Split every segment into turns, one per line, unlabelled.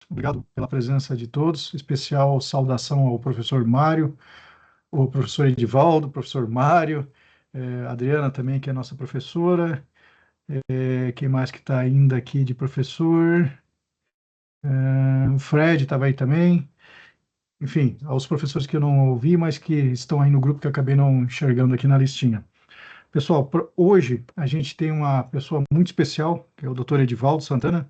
Obrigado pela presença de todos. Especial saudação ao professor Mário, o professor Edivaldo, professor Mário, Adriana também, que é nossa professora. Quem mais que está ainda aqui de professor? O Fred estava aí também. Enfim, aos professores que eu não ouvi, mas que estão aí no grupo que eu acabei não enxergando aqui na listinha. Pessoal, hoje a gente tem uma pessoa muito especial, que é o Dr. Edivaldo Santana.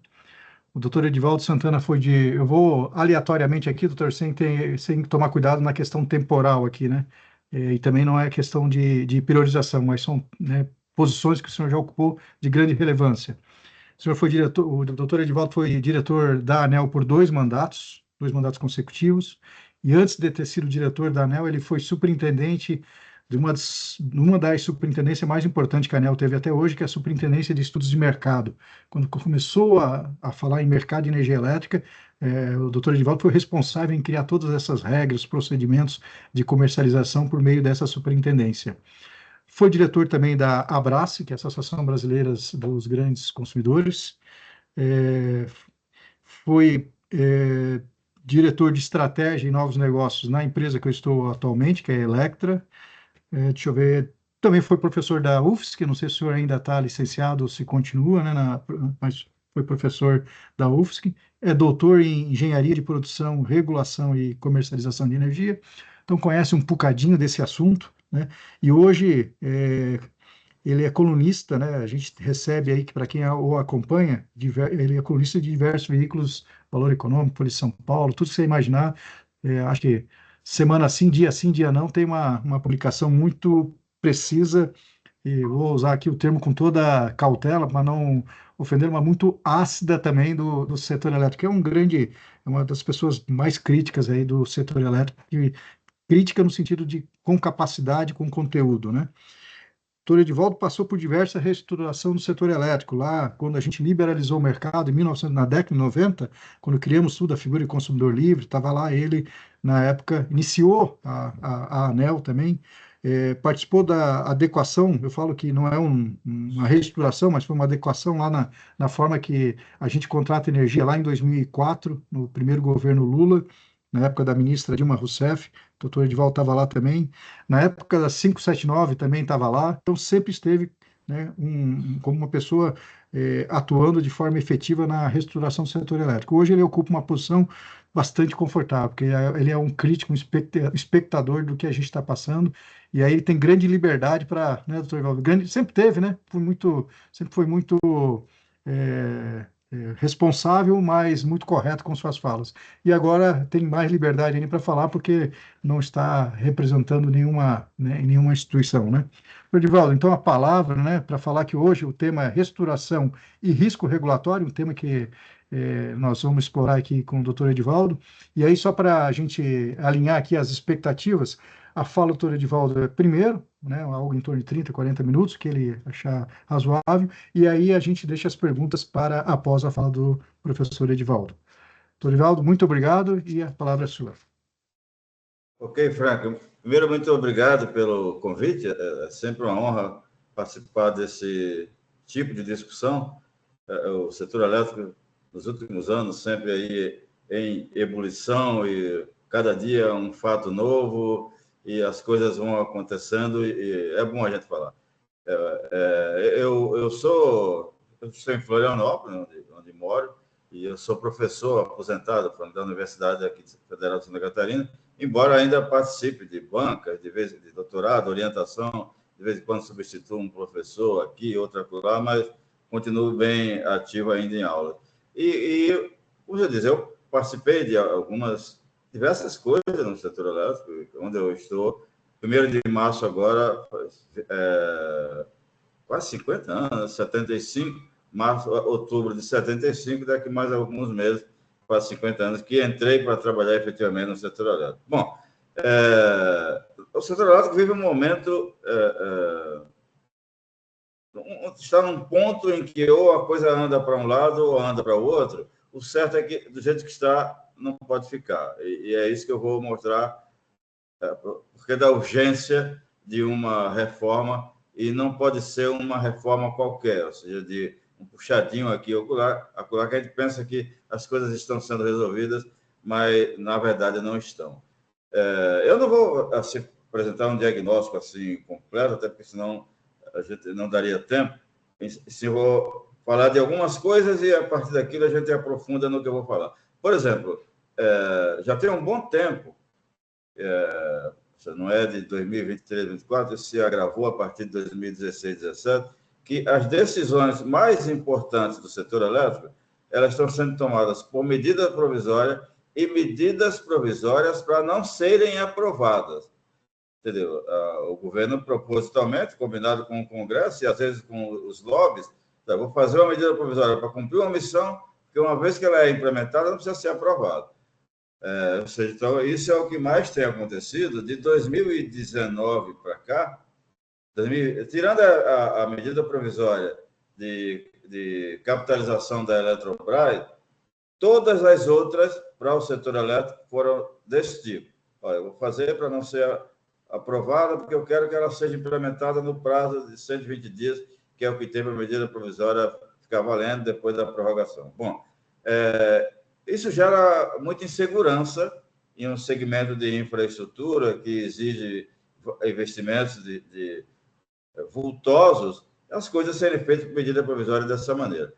O doutor Edivaldo Santana foi de. Eu vou aleatoriamente aqui, doutor, sem tomar cuidado na questão temporal aqui, né? E também não é questão de priorização, mas são, né, posições que o senhor já ocupou de grande relevância. O senhor foi diretor, o doutor Edivaldo foi diretor da ANEL por dois mandatos consecutivos, e antes de ter sido diretor da ANEL, ele foi superintendente uma das superintendências mais importantes que a ANEL teve até hoje, que é a Superintendência de Estudos de Mercado. Quando começou a falar em mercado de energia elétrica, o doutor Edivaldo foi responsável em criar todas essas regras, procedimentos de comercialização por meio dessa superintendência. Foi diretor também da Abrace, que é a Associação Brasileira dos Grandes Consumidores. É, foi diretor de estratégia e novos negócios na empresa que eu estou atualmente, que é a Electra. Deixa eu ver. Também foi professor da UFSC, não sei se o senhor ainda está licenciado ou se continua, né, mas foi professor da UFSC. É doutor em engenharia de produção, regulação e comercialização de energia. Então conhece um bocadinho desse assunto, né? E hoje ele é colunista, né? A gente recebe aí, que para quem o acompanha, ele é colunista de diversos veículos, Valor Econômico, Folha de São Paulo, tudo que você imaginar. Acho que semana sim, dia não, tem uma publicação muito precisa, e vou usar aqui o termo com toda cautela, para não ofender, mas muito ácida também do setor elétrico, que é uma das pessoas mais críticas aí do setor elétrico, e crítica no sentido de com capacidade, com conteúdo, né? Doutor Edivaldo passou por diversa reestruturação do setor elétrico. Lá, quando a gente liberalizou o mercado, em 1900, na década de 90, quando criamos tudo, a figura de consumidor livre, estava lá ele, na época, iniciou a ANEL também, participou da adequação, eu falo que não é uma reestruturação, mas foi uma adequação lá na forma que a gente contrata energia lá em 2004, no primeiro governo Lula, na época da ministra Dilma Rousseff, o doutor Edivaldo estava lá também. Na época da 579 também estava lá, então sempre esteve, né, como uma pessoa atuando de forma efetiva na reestruturação do setor elétrico. Hoje ele ocupa uma posição bastante confortável, porque ele é um crítico, um espectador do que a gente está passando, e aí ele tem grande liberdade para, né, doutor Ivaldo, sempre teve, né, sempre foi muito responsável, mas muito correto com suas falas. E agora tem mais liberdade ainda para falar, porque não está representando nenhuma, né, nenhuma instituição, né? Edivaldo, então a palavra, né, para falar que hoje o tema é restauração e risco regulatório, um tema que nós vamos explorar aqui com o doutor Edivaldo. E aí, só para a gente alinhar aqui as expectativas, a fala do doutor Edivaldo é primeiro, né, algo em torno de 30, 40 minutos, que ele achar razoável, e aí a gente deixa as perguntas para após a fala do professor Edivaldo. Doutor Edivaldo, muito obrigado e a palavra é sua.
Ok, Frank. Primeiro, muito obrigado pelo convite. É sempre uma honra participar desse tipo de discussão. O setor elétrico, nos últimos anos, sempre aí em ebulição e cada dia um fato novo e as coisas vão acontecendo e é bom a gente falar. Eu estou em Florianópolis, onde moro, e eu sou professor aposentado da Universidade aqui Federal de Santa Catarina, embora ainda participe de banca, de doutorado, orientação, de vez em quando substituo um professor aqui, outro lá, mas continuo bem ativo ainda em aula. Como eu disse, eu participei de diversas coisas no setor elétrico, onde eu estou. 1º de março agora, quase 50 anos, 75, março, outubro de 75, daqui mais alguns meses, quase 50 anos, que entrei para trabalhar efetivamente no setor elétrico. Bom, o setor elétrico vive um momento, está num ponto em que ou a coisa anda para um lado ou anda para o outro. O certo é que, do jeito que está, não pode ficar. E é isso que eu vou mostrar, porque da urgência de uma reforma, e não pode ser uma reforma qualquer, ou seja, de um puxadinho aqui ou acolá, que a gente pensa que as coisas estão sendo resolvidas, mas, na verdade, não estão. Eu não vou assim, apresentar um diagnóstico assim completo, até porque senão a gente não daria tempo. Sim, vou falar de algumas coisas e, a partir daquilo, a gente aprofunda no que eu vou falar. Por exemplo, já tem um bom tempo, não é de 2023, 2024, isso se agravou a partir de 2016, 2017, que as decisões mais importantes do setor elétrico, elas estão sendo tomadas por medida provisória e medidas provisórias para não serem aprovadas. Entendeu? O governo, propositalmente, combinado com o Congresso e, às vezes, com os lobbies, vou fazer uma medida provisória para cumprir uma missão, que, uma vez que ela é implementada, não precisa ser aprovada. Ou seja, então, isso é o que mais tem acontecido de 2019 para cá, tirando a medida provisória de capitalização da Eletrobras, todas as outras para o setor elétrico foram desse tipo. Olha, eu vou fazer para não ser aprovada, porque eu quero que ela seja implementada no prazo de 120 dias, que é o que tem para a medida provisória ficar valendo depois da prorrogação. Bom, isso gera muita insegurança em um segmento de infraestrutura que exige investimentos vultosos, as coisas serem feitas por medida provisória dessa maneira.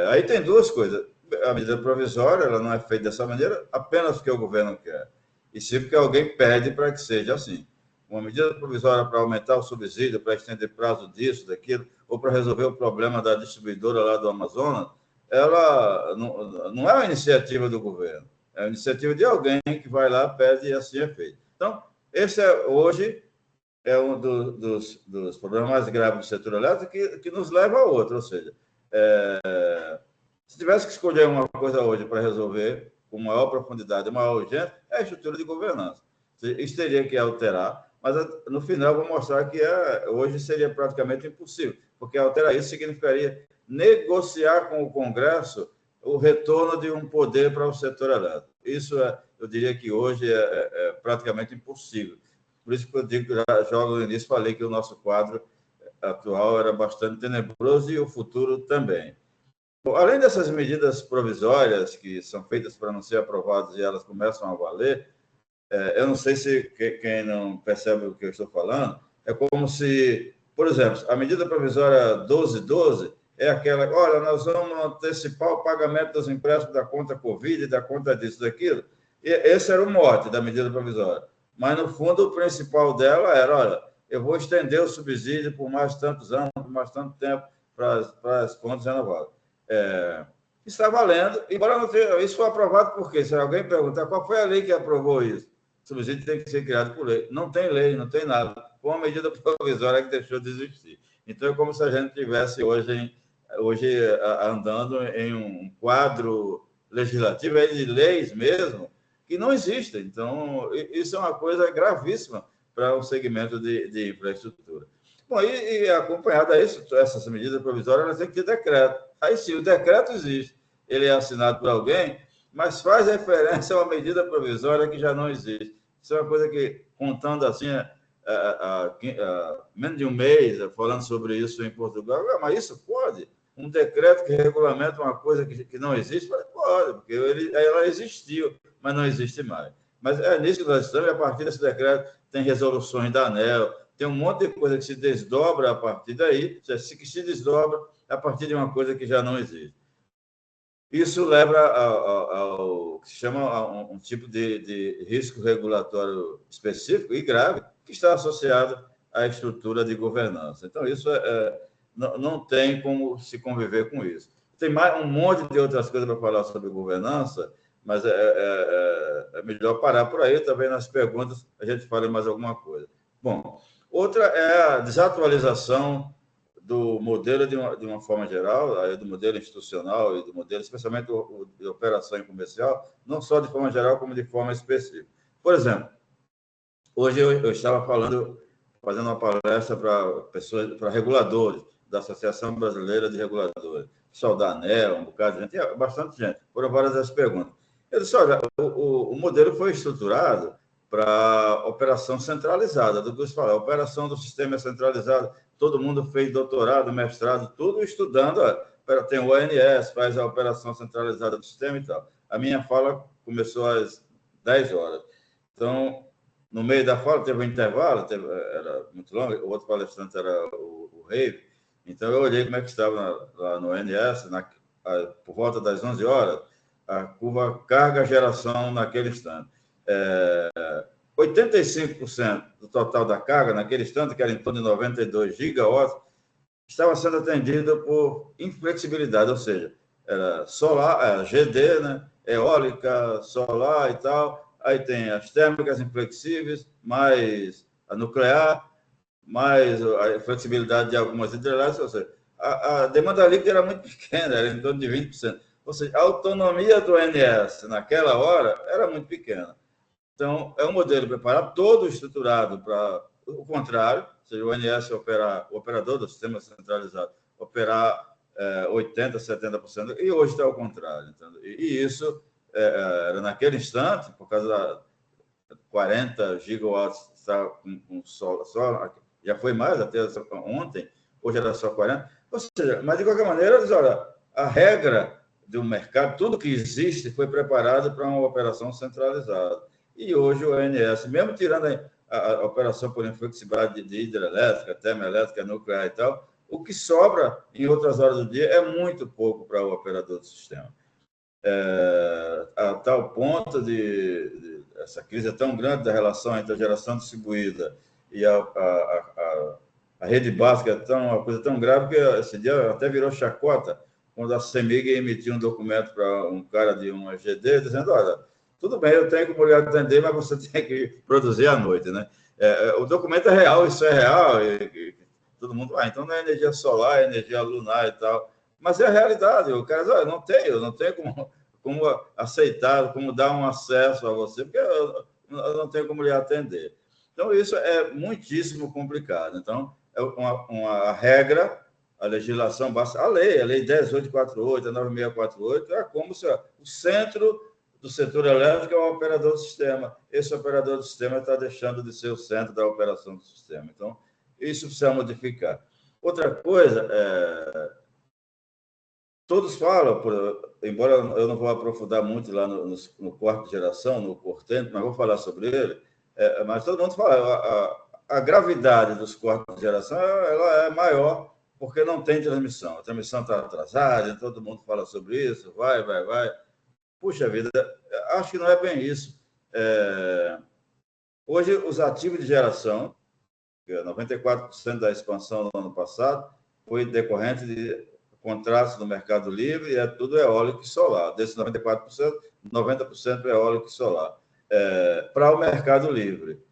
Aí tem duas coisas. A medida provisória ela não é feita dessa maneira apenas porque o governo quer, e sim porque alguém pede para que seja assim. Uma medida provisória para aumentar o subsídio, para estender prazo disso, daquilo, ou para resolver o problema da distribuidora lá do Amazonas, ela não é uma iniciativa do governo, é uma iniciativa de alguém que vai lá, pede e assim é feito. Então, esse hoje é um dos problemas mais graves do setor elétrico que nos leva a outro, ou seja, se tivesse que escolher uma coisa hoje para resolver com maior profundidade, maior urgência, é a estrutura de governança. Isso teria que alterar, mas no final eu vou mostrar que hoje seria praticamente impossível, porque alterar isso significaria negociar com o Congresso o retorno de um poder para o setor elétrico. Isso, eu diria que hoje é praticamente impossível. Por isso que eu digo, já no início falei que o nosso quadro atual era bastante tenebroso e o futuro também. Bom, além dessas medidas provisórias que são feitas para não ser aprovadas e elas começam a valer, eu não sei se quem não percebe o que eu estou falando, é como se, por exemplo, a medida provisória 1212 é aquela, olha, nós vamos antecipar o pagamento dos empréstimos da conta Covid, da conta disso, daquilo. E esse era o mote da medida provisória. Mas, no fundo, o principal dela era, olha, eu vou estender o subsídio por mais tantos anos, por mais tanto tempo, para as contas renováveis. Está valendo, embora não tenha, isso foi aprovado por quê? Se alguém perguntar qual foi a lei que aprovou isso, o subsídio tem que ser criado por lei. Não tem lei, não tem nada. Foi uma medida provisória que deixou de existir. Então, é como se a gente estivesse hoje andando em um quadro legislativo, de leis mesmo, que não existem. Então, isso é uma coisa gravíssima para o segmento de infraestrutura. Bom, e acompanhado a isso, essas medidas provisórias, elas têm que ter decreto. Aí sim, o decreto existe, ele é assinado por alguém, mas faz referência a uma medida provisória que já não existe. Isso é uma coisa que, contando assim, menos de um mês, falando sobre isso em Portugal, mas isso pode? Um decreto que regulamenta uma coisa que não existe? Pode, porque ela existiu, mas não existe mais. Mas é nisso que nós estamos, e a partir desse decreto tem resoluções da ANEEL, tem um monte de coisa que se desdobra a partir daí, que se desdobra a partir de uma coisa que já não existe. Isso leva ao que se chama um tipo de risco regulatório específico e grave que está associado à estrutura de governança. Então, isso não tem como se conviver com isso. Tem mais um monte de outras coisas para falar sobre governança, mas é melhor parar por aí. Também nas perguntas a gente fala mais alguma coisa. Bom, outra é a desatualização do modelo de uma forma geral, do modelo institucional e do modelo, especialmente de operação comercial, não só de forma geral, como de forma específica. Por exemplo, hoje eu estava fazendo uma palestra para pessoas, para reguladores da Associação Brasileira de Reguladores, pessoal da ANEEL, um bocado de gente, bastante gente, foram várias as perguntas. Eu disse, olha, o modelo foi estruturado para operação centralizada, do que você fala, a operação do sistema é centralizada, todo mundo fez doutorado, mestrado, tudo estudando, tem o ONS, faz a operação centralizada do sistema e tal. A minha fala começou às 10 horas. Então, no meio da fala, teve um intervalo, era muito longo, o outro palestrante era o Rave, então eu olhei como é que estava lá no ONS, por volta das 11 horas, a curva carga-geração naquele instante. 85% do total da carga naquele instante, que era em torno de 92 gigawatts, estava sendo atendido por inflexibilidade, ou seja, era solar, GD, né? Eólica, solar e tal, aí tem as térmicas inflexíveis, mais a nuclear, mais a flexibilidade de algumas hidrelétricas, ou seja, a demanda líquida era muito pequena, era em torno de 20%. Ou seja, a autonomia do ONS naquela hora era muito pequena. Então, é um modelo preparado, todo estruturado para o contrário, ou seja, o ONS operar, o operador do sistema centralizado, operar 80%, 70%, e hoje está ao contrário. Entendeu? E isso era naquele instante, por causa da 40 gigawatts está com só, já foi mais até ontem, hoje era só 40. Ou seja, mas de qualquer maneira, olha, a regra do mercado, tudo que existe foi preparado para uma operação centralizada. E hoje o ONS, mesmo tirando a operação por inflexibilidade de hidrelétrica, termoelétrica, nuclear e tal, o que sobra em outras horas do dia é muito pouco para o operador do sistema. A tal ponto essa crise é tão grande da relação entre a geração distribuída e a rede básica é uma coisa tão grave que esse dia até virou chacota quando a CEMIG emitiu um documento para um cara de uma GD dizendo, olha, tudo bem, eu tenho que mulher atender, mas você tem que produzir à noite, né? O documento é real, isso é real, e todo mundo, então não é energia solar, é energia lunar e tal, mas é a realidade, o cara diz, olha, eu não tenho como aceitar, como dar um acesso a você, porque eu não tenho como lhe atender. Então, isso é muitíssimo complicado. Então, é uma regra, a legislação basta, a lei 10848, a 9648, é como se o centro do setor elétrico é o operador do sistema. Esse operador do sistema está deixando de ser o centro da operação do sistema. Então, isso precisa modificar. Outra coisa, todos falam, embora eu não vou aprofundar muito lá no corte de geração, no cortante, mas vou falar sobre ele, mas todo mundo fala, a gravidade dos cortes de geração ela é maior porque não tem transmissão. A transmissão está atrasada, todo mundo fala sobre isso, vai. Puxa vida, acho que não é bem isso. Hoje, os ativos de geração, 94% da expansão do ano passado, foi decorrente de contratos no Mercado Livre e tudo eólico e solar. Desses 94%, 90% é eólico e solar. Para o Mercado Livre.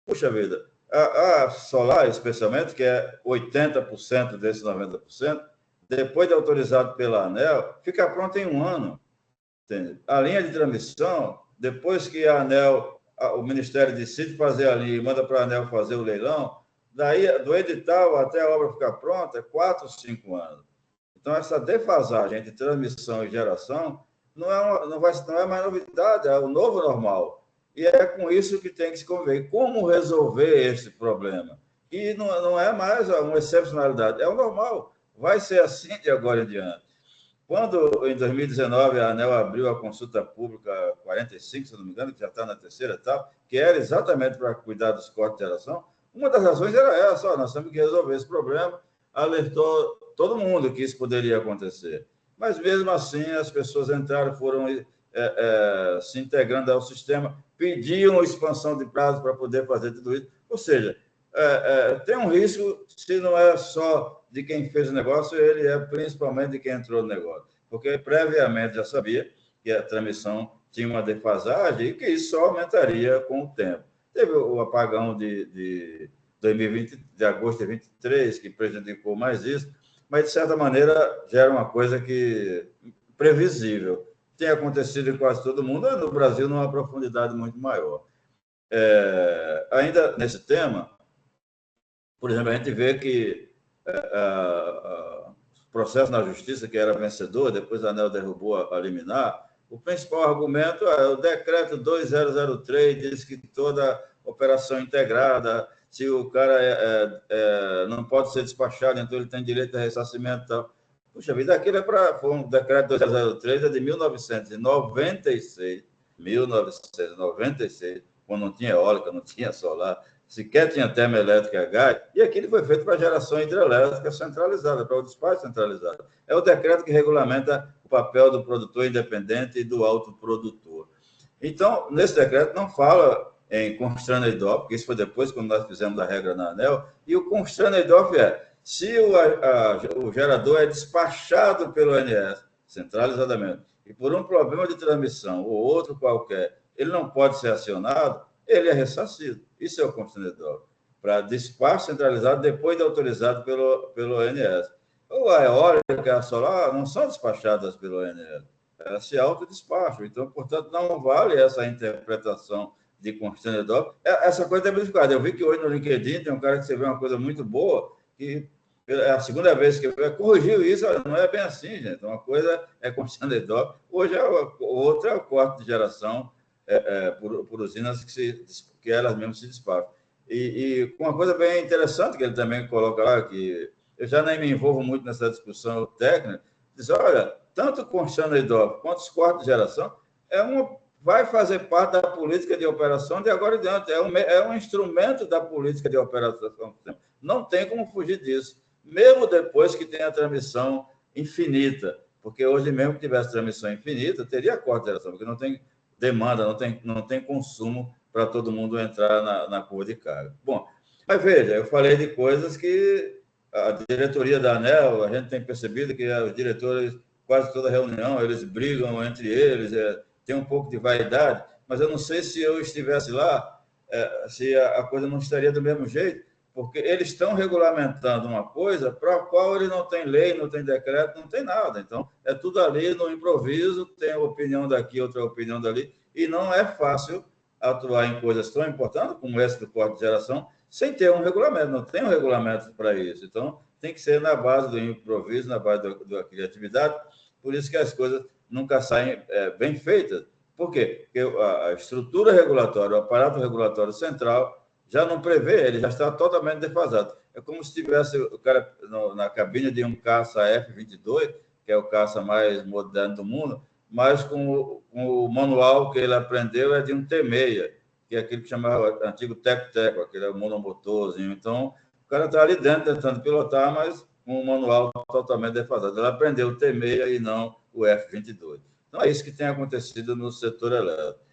Puxa vida, a solar, especialmente, que é 80% desses 90%, depois de autorizado pela ANEEL, fica pronta em um ano. Entende? A linha de transmissão, depois que a ANEEL, o Ministério decide fazer a linha e manda para a ANEEL fazer o leilão, daí do edital até a obra ficar pronta, 4, 5 anos. Então, essa defasagem entre transmissão e geração não é mais novidade, é o novo normal. E é com isso que tem que se conviver. Como resolver esse problema? E não é mais uma excepcionalidade, é o normal. Vai ser assim de agora em diante. Quando, em 2019, a ANEEL abriu a consulta pública 45, se não me engano, que já está na terceira etapa, que era exatamente para cuidar dos cortes de geração, uma das razões era essa, nós temos que resolver esse problema, alertou todo mundo que isso poderia acontecer. Mas, mesmo assim, as pessoas entraram, foram se integrando ao sistema, pediam expansão de prazo para poder fazer tudo isso. Ou seja, tem um risco, se não é só de quem fez o negócio, ele é principalmente de quem entrou no negócio. Porque previamente já sabia que a transmissão tinha uma defasagem e que isso só aumentaria com o tempo. Teve o apagão de 2020, de agosto de 2023, que prejudicou mais isso, mas, de certa maneira, já era uma coisa previsível. Tem acontecido em quase todo mundo, no Brasil, numa profundidade muito maior. Ainda nesse tema, por exemplo, a gente vê que o processo na justiça, que era vencedor, depois a ANEEL derrubou a liminar, O principal argumento é o decreto 2003, diz que toda operação integrada, se o cara não pode ser despachado, então ele tem direito a ressarcimento e tal. Puxa vida, aquilo foi um decreto 2003, é de 1996, 1996, quando não tinha eólica, não tinha solar, sequer tinha termoelétrica a gás, e aquilo foi feito para geração hidrelétrica centralizada, para o despacho centralizado. É o decreto que regulamenta o papel do produtor independente e do autoprodutor. Então, nesse decreto não fala em constraint off, porque isso foi depois, quando nós fizemos a regra na ANEEL, e o constraint off se o gerador é despachado pelo ONS, centralizadamente, e por um problema de transmissão ou outro qualquer, ele não pode ser acionado, ele é ressarcido. Isso é o constraint off, para despacho centralizado depois de autorizado pelo ONS. Ou a eólica e a solar não são despachadas pelo ONS, elas se autodespacham. Então, portanto, não vale essa interpretação de constraint off. Essa coisa é modificada. Eu vi que hoje no LinkedIn tem um cara que você vê uma coisa muito boa, que é a segunda vez que corrigiu isso, não é bem assim, gente. Uma coisa é constraint off, hoje outra é o corte de geração por usinas que elas mesmas se despacham. E uma coisa bem interessante que ele também coloca lá, que eu já nem me envolvo muito nessa discussão técnica, diz, olha, tanto constraint off quanto os cortes de geração vai fazer parte da política de operação de agora em diante, é um instrumento da política de operação. Não tem como fugir disso, mesmo depois que tenha a transmissão infinita, porque hoje mesmo que tivesse transmissão infinita, teria corte de geração, porque não tem demanda, não tem consumo para todo mundo entrar na curva de carga. Bom, mas veja, eu falei de coisas que a diretoria da ANEEL, a gente tem percebido que os diretores, quase toda reunião, eles brigam entre eles, tem um pouco de vaidade, mas eu não sei se eu estivesse lá, se a coisa não estaria do mesmo jeito, porque eles estão regulamentando uma coisa para a qual ele não tem lei, não tem decreto, não tem nada. Então, é tudo ali no improviso, tem opinião daqui, outra opinião dali, e não é fácil atuar em coisas tão importantes como essa do corte de geração, sem ter um regulamento, não tem um regulamento para isso. Então, tem que ser na base do improviso, na base da criatividade, por isso que as coisas nunca saem bem feitas. Por quê? Porque a estrutura regulatória, o aparato regulatório central já não prevê, ele já está totalmente defasado. É como se tivesse o cara na cabine de um caça F-22, que é o caça mais moderno do mundo, mas com o manual que ele aprendeu é de um T6, que é aquele que chamava antigo Teco-Teco, aquele é o monomotorzinho. Então, o cara está ali dentro tentando pilotar, mas com o manual totalmente defasado. Ele aprendeu o T6 e não o F-22. Então, é isso que tem acontecido no setor elétrico.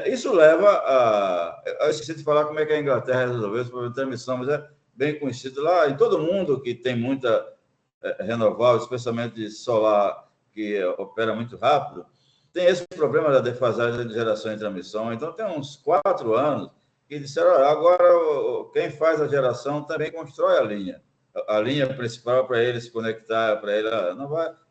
Isso leva a... Eu esqueci de falar como é que a Inglaterra resolveu esse problema de transmissão, mas é bem conhecido lá. Em todo mundo que tem muita renovável, especialmente solar, que opera muito rápido, tem esse problema da defasagem de geração e transmissão. Então, tem uns 4 anos que disseram, agora quem faz a geração também constrói a linha principal para ele se conectar, para ele...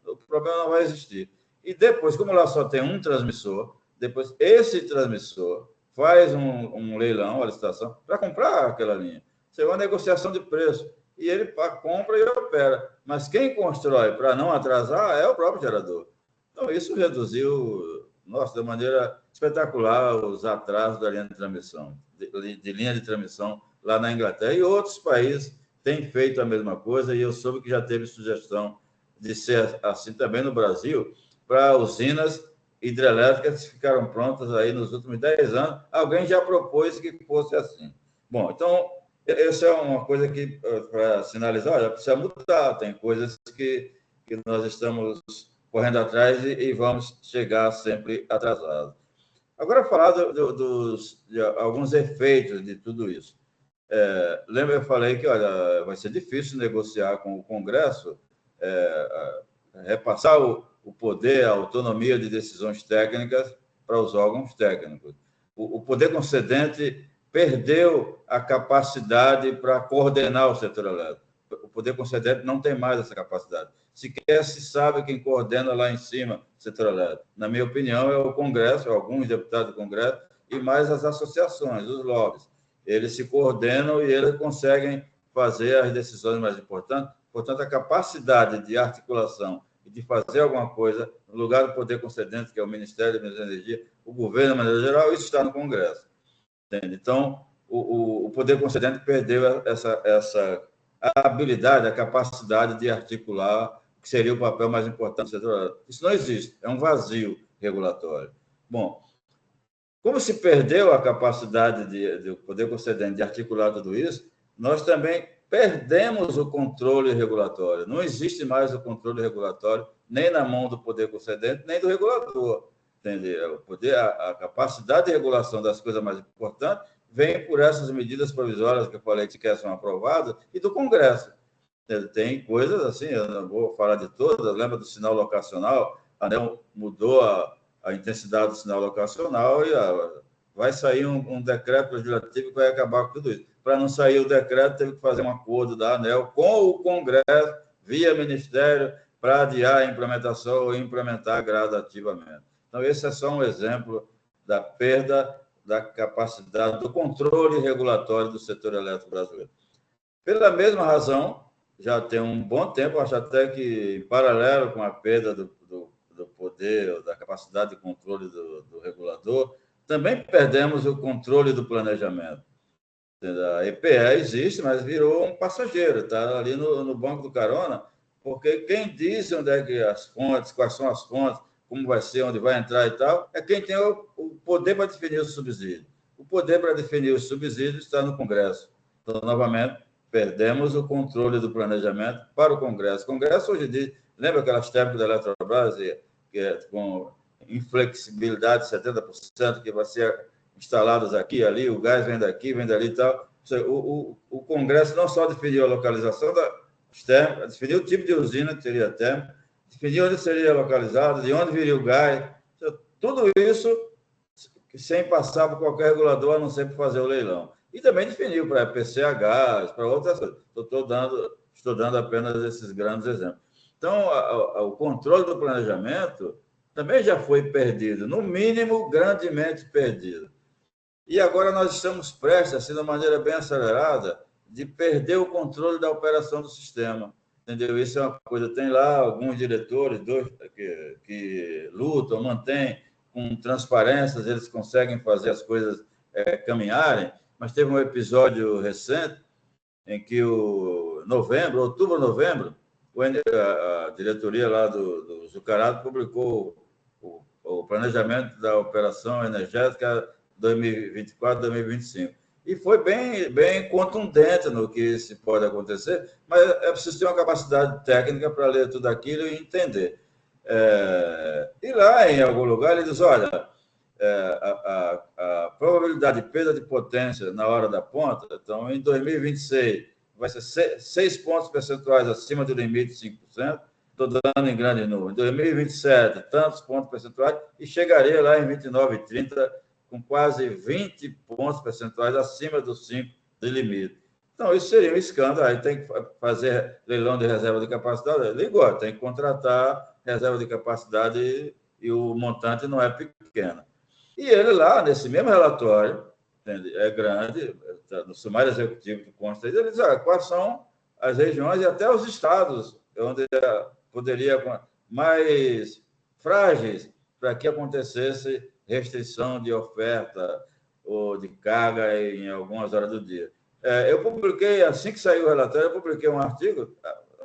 o problema não vai existir. E depois, como lá só tem um transmissor, depois esse transmissor faz um leilão, uma licitação, para comprar aquela linha. Isso é uma negociação de preço. E ele compra e opera. Mas quem constrói para não atrasar é o próprio gerador. Então, isso reduziu, de maneira espetacular, os atrasos da linha de transmissão, de linha de transmissão lá na Inglaterra. E outros países têm feito a mesma coisa, e eu soube que já teve sugestão de ser assim também no Brasil, para usinas hidrelétricas que ficaram prontas aí nos últimos 10 anos. Alguém já propôs que fosse assim. Bom, então, essa é uma coisa que, para sinalizar, já precisa mudar. Tem coisas que nós estamos correndo atrás e vamos chegar sempre atrasados. Agora, falar de alguns efeitos de tudo isso. Lembra, eu falei que, olha, vai ser difícil negociar com o Congresso, repassar o poder, a autonomia de decisões técnicas para os órgãos técnicos. O poder concedente perdeu a capacidade para coordenar o setor elétrico. O poder concedente não tem mais essa capacidade. Sequer se sabe quem coordena lá em cima o setor elétrico. Na minha opinião, é o Congresso, alguns deputados do Congresso, e mais as associações, os lobbies. Eles se coordenam e eles conseguem fazer as decisões mais importantes. Portanto, a capacidade de articulação e de fazer alguma coisa no lugar do poder concedente, que é o Ministério da Energia, o governo, de maneira geral, isso está no Congresso. Entende? Então, o poder concedente perdeu essa habilidade, a capacidade de articular o que seria o papel mais importante do setor. Isso não existe, é um vazio regulatório. Bom, como se perdeu a capacidade do poder concedente de articular tudo isso, nós também perdemos o controle regulatório. Não existe mais o controle regulatório nem na mão do poder concedente, nem do regulador. Entendeu? O poder, a capacidade de regulação das coisas mais importantes vem por essas medidas provisórias que eu falei que são aprovadas e do Congresso. Tem coisas assim, eu não vou falar de todas, lembra do sinal locacional? A ANEEL mudou a intensidade do sinal locacional e vai sair um decreto legislativo que vai acabar com tudo isso. Para não sair o decreto, teve que fazer um acordo da ANEEL com o Congresso, via Ministério, para adiar a implementação ou implementar gradativamente. Então, esse é só um exemplo da perda da capacidade do controle regulatório do setor elétrico brasileiro. Pela mesma razão, já tem um bom tempo, acho até que, em paralelo com a perda do poder, da capacidade de controle do regulador, também perdemos o controle do planejamento. A EPE existe, mas virou um passageiro, está ali no banco do carona, porque quem diz onde é que as fontes, quais são as fontes, como vai ser, onde vai entrar e tal, é quem tem o poder para definir os subsídios. O poder para definir os subsídios está no Congresso. Então, novamente, perdemos o controle do planejamento para o Congresso. O Congresso, hoje em dia, lembra aquelas técnicas da Eletrobras, que é com inflexibilidade de 70%, que vai ser instaladas aqui e ali, o gás vem daqui, vem dali e tal. O Congresso não só definiu a localização das térmicas, definiu o tipo de usina que teria térmica, definiu onde seria localizado, de onde viria o gás. Tudo isso sem passar por qualquer regulador, a não ser por fazer o leilão. E também definiu para PCH, para outras coisas. Estou dando apenas esses grandes exemplos. Então, o controle do planejamento também já foi perdido, no mínimo, grandemente perdido. E agora nós estamos prestes, assim, de uma maneira bem acelerada, de perder o controle da operação do sistema. Entendeu? Isso é uma coisa. Tem lá alguns diretores que lutam, mantêm com transparências, eles conseguem fazer as coisas caminharem, mas teve um episódio recente em que outubro, novembro, a diretoria lá do Zuccarado publicou o planejamento da operação energética 2024-2025. E foi bem contundente no que se pode acontecer, mas é preciso ter uma capacidade técnica para ler tudo aquilo e entender. E lá, em algum lugar, ele diz, olha, a probabilidade de perda de potência na hora da ponta, então, em 2026, vai ser 6 pontos percentuais acima do limite de 5%, estou dando em grande número. Em 2027, tantos pontos percentuais, e chegaria lá em 29 e 30, com quase 20 pontos percentuais acima dos 5% de limite. Então, isso seria um escândalo. Aí tem que fazer leilão de reserva de capacidade. Ligou, tem que contratar reserva de capacidade e o montante não é pequeno. E ele lá, nesse mesmo relatório, entende? É grande, no sumário executivo que consta, ele diz quais são as regiões e até os estados onde poderia mais frágeis para que acontecesse restrição de oferta ou de carga em algumas horas do dia. Eu publiquei, assim que saiu o relatório, eu publiquei um artigo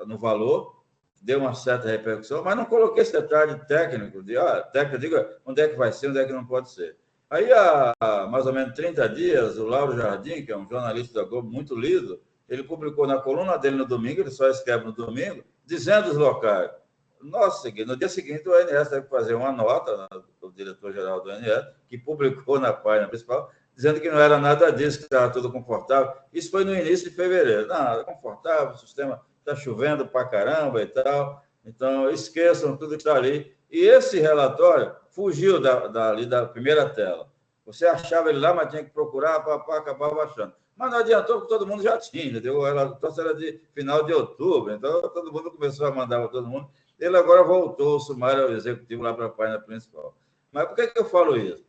no Valor, deu uma certa repercussão, mas não coloquei esse detalhe técnico, digo, onde é que vai ser, onde é que não pode ser. Aí, há mais ou menos 30 dias, o Lauro Jardim, que é um jornalista da Globo muito lido, ele publicou na coluna dele no domingo, ele só escreve no domingo, dizendo os locais. No dia seguinte, o ONS teve que fazer uma nota, o diretor-geral do ONS, que publicou na página principal, dizendo que não era nada disso, que estava tudo confortável. Isso foi no início de fevereiro. Não, confortável, o sistema está chovendo para caramba e tal. Então, esqueçam tudo que está ali. E esse relatório fugiu da primeira tela. Você achava ele lá, mas tinha que procurar, acabava achando. Mas não adiantou, porque todo mundo já tinha, entendeu? O relatório era de final de outubro, então todo mundo começou a mandar para todo mundo. Ele agora voltou o sumário executivo lá para a página principal. Mas por que eu falo isso?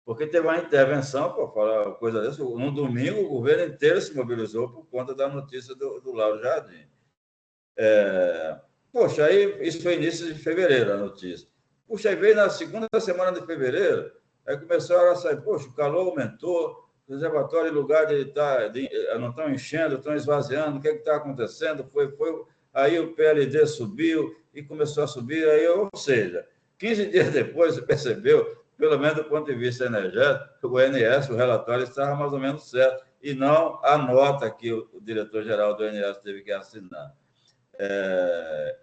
Porque teve uma intervenção, para falar coisa dessa, no domingo o governo inteiro se mobilizou por conta da notícia do Lauro Jardim. Poxa, aí isso foi início de fevereiro, a notícia. Puxa, aí veio na segunda semana de fevereiro, aí começaram a sair, poxa, o calor aumentou, o reservatório, em lugar não estão enchendo, estão esvaziando, o que está acontecendo? Aí o PLD subiu e começou a subir, aí, ou seja, 15 dias depois você percebeu, pelo menos do ponto de vista energético, o ONS, o relatório, estava mais ou menos certo, e não a nota que o diretor-geral do ONS teve que assinar.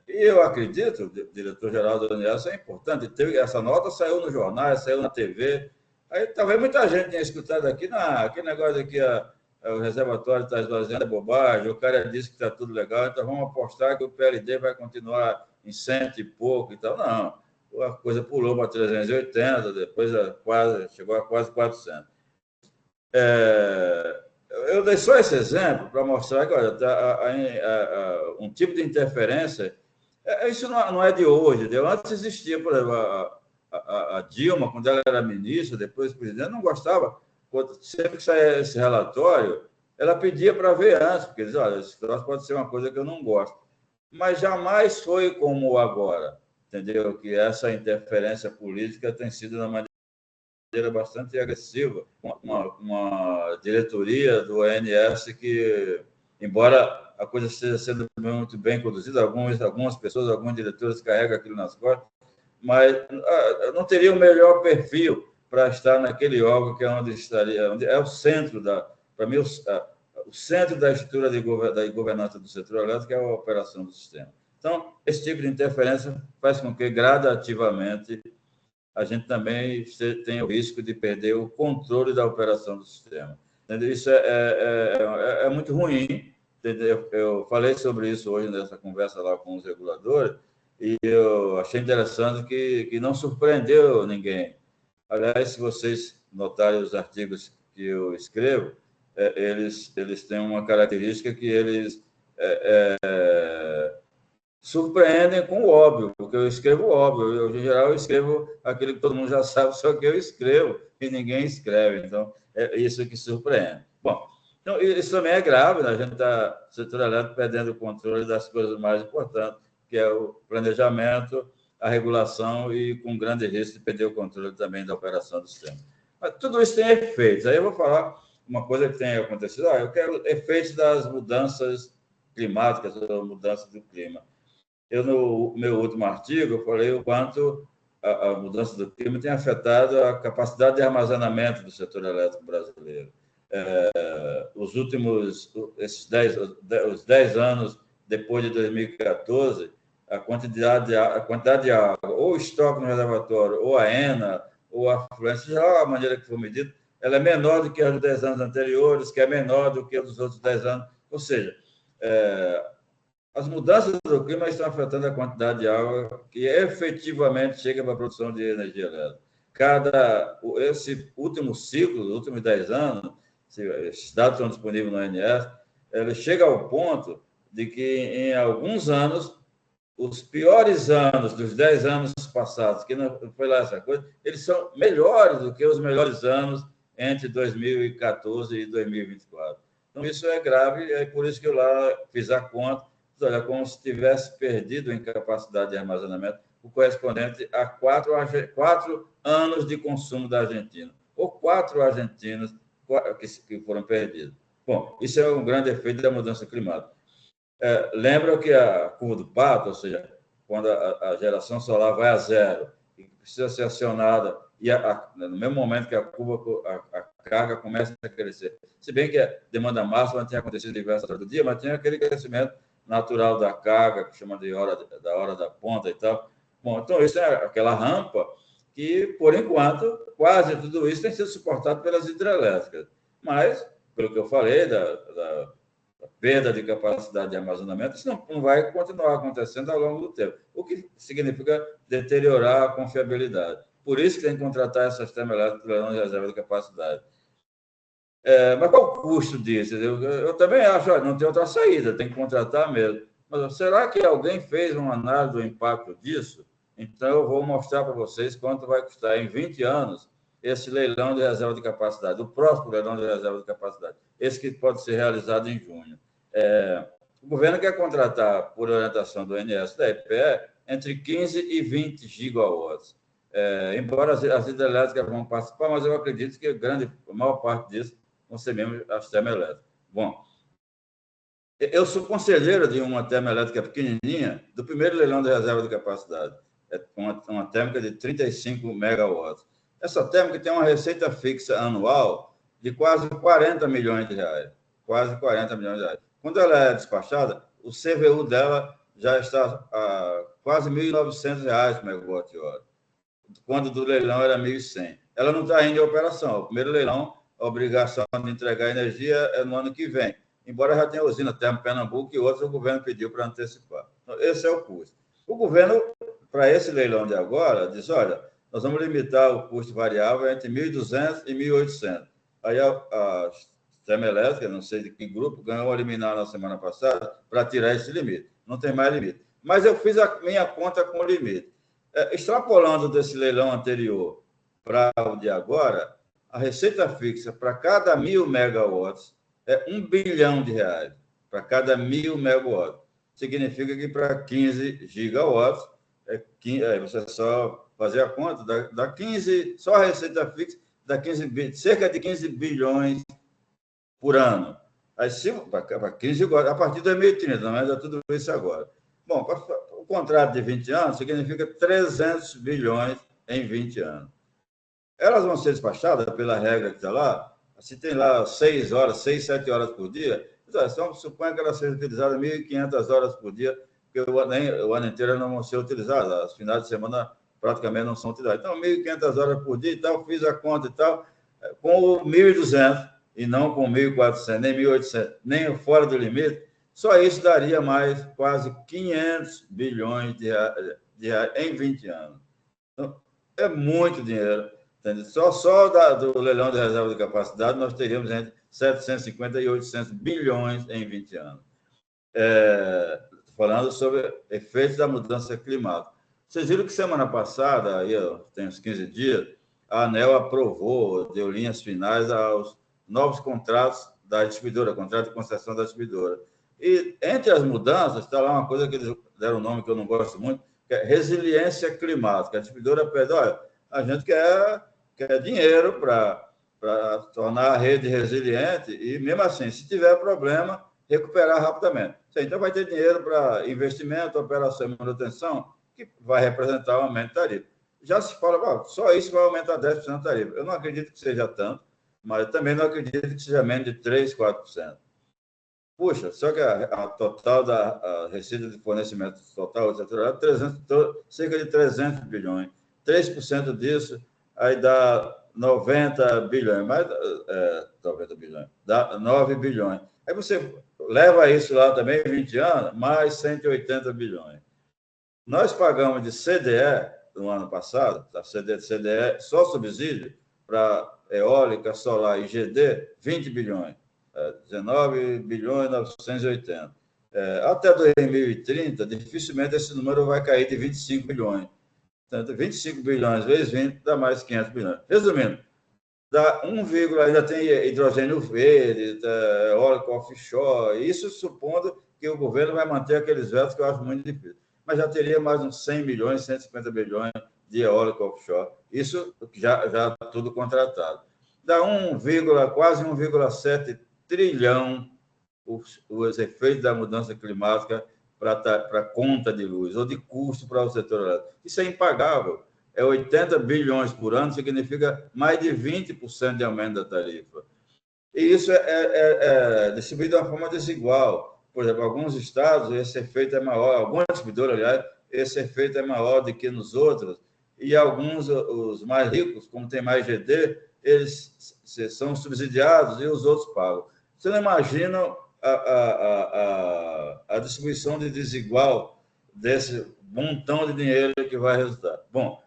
E eu acredito, o diretor-geral do ONS é importante, essa nota saiu no jornal, saiu na TV, aí talvez muita gente tenha escutado aqui, aquele negócio aqui, o reservatório está esvaziando, é bobagem, o cara disse que está tudo legal, então vamos apostar que o PLD vai continuar em 100 e pouco e tal. Não, a coisa pulou para 380, depois chegou a quase 400. Eu dei só esse exemplo para mostrar que, olha, um tipo de interferência, isso não é de hoje, antes existia, por exemplo, a Dilma, quando ela era ministra, depois presidente, não gostava, sempre que saía esse relatório, ela pedia para ver antes, porque dizia, olha, esse troço pode ser uma coisa que eu não gosto. Mas jamais foi como agora, entendeu? Que essa interferência política tem sido na maneira bastante agressiva, uma diretoria do ONS que, embora a coisa esteja sendo muito bem conduzida, algumas pessoas, alguns diretores carregam aquilo nas costas, mas não teria o melhor perfil para estar naquele órgão que é onde estaria, onde é o centro para mim, o centro da estrutura da governança do setor elétrico é a operação do sistema. Então, esse tipo de interferência faz com que, gradativamente, a gente também tem o risco de perder o controle da operação do sistema. Isso é muito ruim. Entendeu? Eu falei sobre isso hoje nessa conversa lá com os reguladores e eu achei interessante que não surpreendeu ninguém. Aliás, se vocês notarem os artigos que eu escrevo, eles têm uma característica que eles surpreendem com o óbvio, porque eu escrevo óbvio. Em geral, eu escrevo aquilo que todo mundo já sabe, só que eu escrevo e ninguém escreve. Então, é isso que surpreende. Bom, então, isso também é grave, né? A gente está, setor elétrico, perdendo o controle das coisas mais importantes, que é o planejamento, a regulação e com grande risco de perder o controle também da operação do sistema. Mas tudo isso tem efeitos. Aí eu vou falar uma coisa que tem acontecido. Eu quero efeitos das mudanças climáticas, ou mudanças do clima. No meu último artigo, eu falei o quanto a mudança do clima tem afetado a capacidade de armazenamento do setor elétrico brasileiro. Os 10 anos depois de 2014, a quantidade de água, ou o estoque no reservatório, ou a ENA, ou a afluência, já a maneira que for medida, ela é menor do que a dos 10 anos anteriores, que é menor do que a dos outros 10 anos. Ou seja, as mudanças do clima estão afetando a quantidade de água que efetivamente chega para a produção de energia elétrica. Esse último ciclo, os últimos 10 anos, esses dados estão disponíveis no ONS, ele chega ao ponto de que, em alguns anos, os piores anos dos 10 anos passados, que não foi lá essa coisa, eles são melhores do que os melhores anos entre 2014 e 2024. Então, isso é grave, é por isso que eu lá fiz a conta, olha, como se tivesse perdido em capacidade de armazenamento o correspondente a 4 anos de consumo da Argentina, ou 4 argentinos que foram perdidos. Bom, isso é um grande efeito da mudança climática. Lembra que a curva do pato, ou seja, quando a geração solar vai a zero e precisa ser acionada, e no mesmo momento que a carga começa a crescer. Se bem que a demanda máxima tem acontecido diversas horas do dia, mas tem aquele crescimento natural da carga, que chama de hora da ponta e tal. Bom, então, isso é aquela rampa que, por enquanto, quase tudo isso tem sido suportado pelas hidrelétricas. Mas, pelo que eu falei, da perda de capacidade de armazenamento, isso não vai continuar acontecendo ao longo do tempo, o que significa deteriorar a confiabilidade. Por isso que tem que contratar essas termoelétricas para de reserva de capacidade. Mas qual o custo disso? Eu também acho, não tem outra saída, tem que contratar mesmo. Mas será que alguém fez uma análise do impacto disso? Então, eu vou mostrar para vocês quanto vai custar em 20 anos esse leilão de reserva de capacidade, o próximo leilão de reserva de capacidade, esse que pode ser realizado em junho. O governo quer contratar, por orientação do ONS da EPE, entre 15 e 20 gigawatts. Embora as hidrelétricas vão participar, mas eu acredito que a maior parte disso vão ser mesmo as termoelétricas. Bom, eu sou conselheiro de uma termoelétrica pequenininha, do primeiro leilão de reserva de capacidade. É uma térmica de 35 megawatts. Essa térmica tem uma receita fixa anual de quase 40 milhões de reais. Quase 40 milhões de reais. Quando ela é despachada, o CVU dela já está a quase R$ 1.900 por megawatt-hora, quando do leilão era 1.100. Ela não está ainda em operação. O primeiro leilão, a obrigação de entregar energia é no ano que vem, embora já tenha usina Termo Pernambuco e outros o governo pediu para antecipar. Então, esse é o custo. O governo, para esse leilão de agora, diz, olha, nós vamos limitar o custo variável entre 1.200 e 1.800. Aí a termoelétrica, não sei de que grupo, ganhou a liminar na semana passada para tirar esse limite. Não tem mais limite. Mas eu fiz a minha conta com o limite. Extrapolando desse leilão anterior para o de agora, a receita fixa para cada 1.000 megawatts é R$ 1 bilhão para cada 1.000 megawatts. Significa que para 15 gigawatts, você só fazer a conta, dá 15, só a receita fixa, dá cerca de 15 bilhões por ano. Aí, para 15 gigawatts, a partir de 2030, não é? Dá tudo isso agora. Bom, o contrato de 20 anos significa 300 bilhões em 20 anos. Elas vão ser despachadas pela regra que está lá, se tem lá 6, 7 horas por dia, então, suponha que elas sejam utilizadas 1.500 horas por dia, porque o ano inteiro não vão ser utilizadas, as finais de semana praticamente não são utilizadas. Então, 1.500 horas por dia e tal, fiz a conta e tal, com o 1.200 e não com 1.400, nem 1.800, nem fora do limite, só isso daria mais quase 500 bilhões de reais em 20 anos. Então, é muito dinheiro. Entende? Só do leilão de reserva de capacidade, nós teríamos entre 750 e 800 bilhões em 20 anos. Falando sobre efeitos da mudança climática. Vocês viram que semana passada, aí, tem uns 15 dias, a ANEEL aprovou, deu linhas finais aos novos contratos da distribuidora, contrato de concessão da distribuidora. E entre as mudanças, está lá uma coisa que eles deram um nome que eu não gosto muito, que é resiliência climática. A distribuidora pede, olha, a gente quer dinheiro para tornar a rede resiliente e, mesmo assim, se tiver problema, recuperar rapidamente. Então, vai ter dinheiro para investimento, operação e manutenção, que vai representar um aumento de tarifa. Já se fala, só isso vai aumentar 10% da tarifa. Eu não acredito que seja tanto, mas também não acredito que seja menos de 3%, 4%. Puxa, só que a total da receita de fornecimento total cerca de 300 bilhões. 3% disso, aí dá 90 bilhões, mais 90 bilhões, dá 9 bilhões. Aí você leva isso lá também, 20 anos, mais 180 bilhões. Nós pagamos de CDE no ano passado, CDE só subsídio para eólica, solar e GD, 20 bilhões. 19 bilhões 980. Até 2030, dificilmente esse número vai cair de 25 bilhões. Portanto, 25 bilhões vezes 20 dá mais 500 bilhões. Resumindo, dá 1, ainda tem hidrogênio verde, eólico offshore, isso supondo que o governo vai manter aqueles vetos que eu acho muito difícil. Mas já teria mais uns 100 milhões, 150 bilhões de eólico offshore. Isso já tudo contratado. Dá quase 1,7 trilhão os efeitos da mudança climática para conta de luz, ou de custo para o setor elétrico. Isso é impagável. 80 bilhões por ano, significa mais de 20% de aumento da tarifa. E isso é distribuído de uma forma desigual. Por exemplo, em alguns estados, esse efeito é maior, alguns distribuidores, aliás, esse efeito é maior do que nos outros, e alguns, os mais ricos, como tem mais GD, eles são subsidiados e os outros pagam. Você não imagina a distribuição de desigual desse montão de dinheiro que vai resultar. Bom,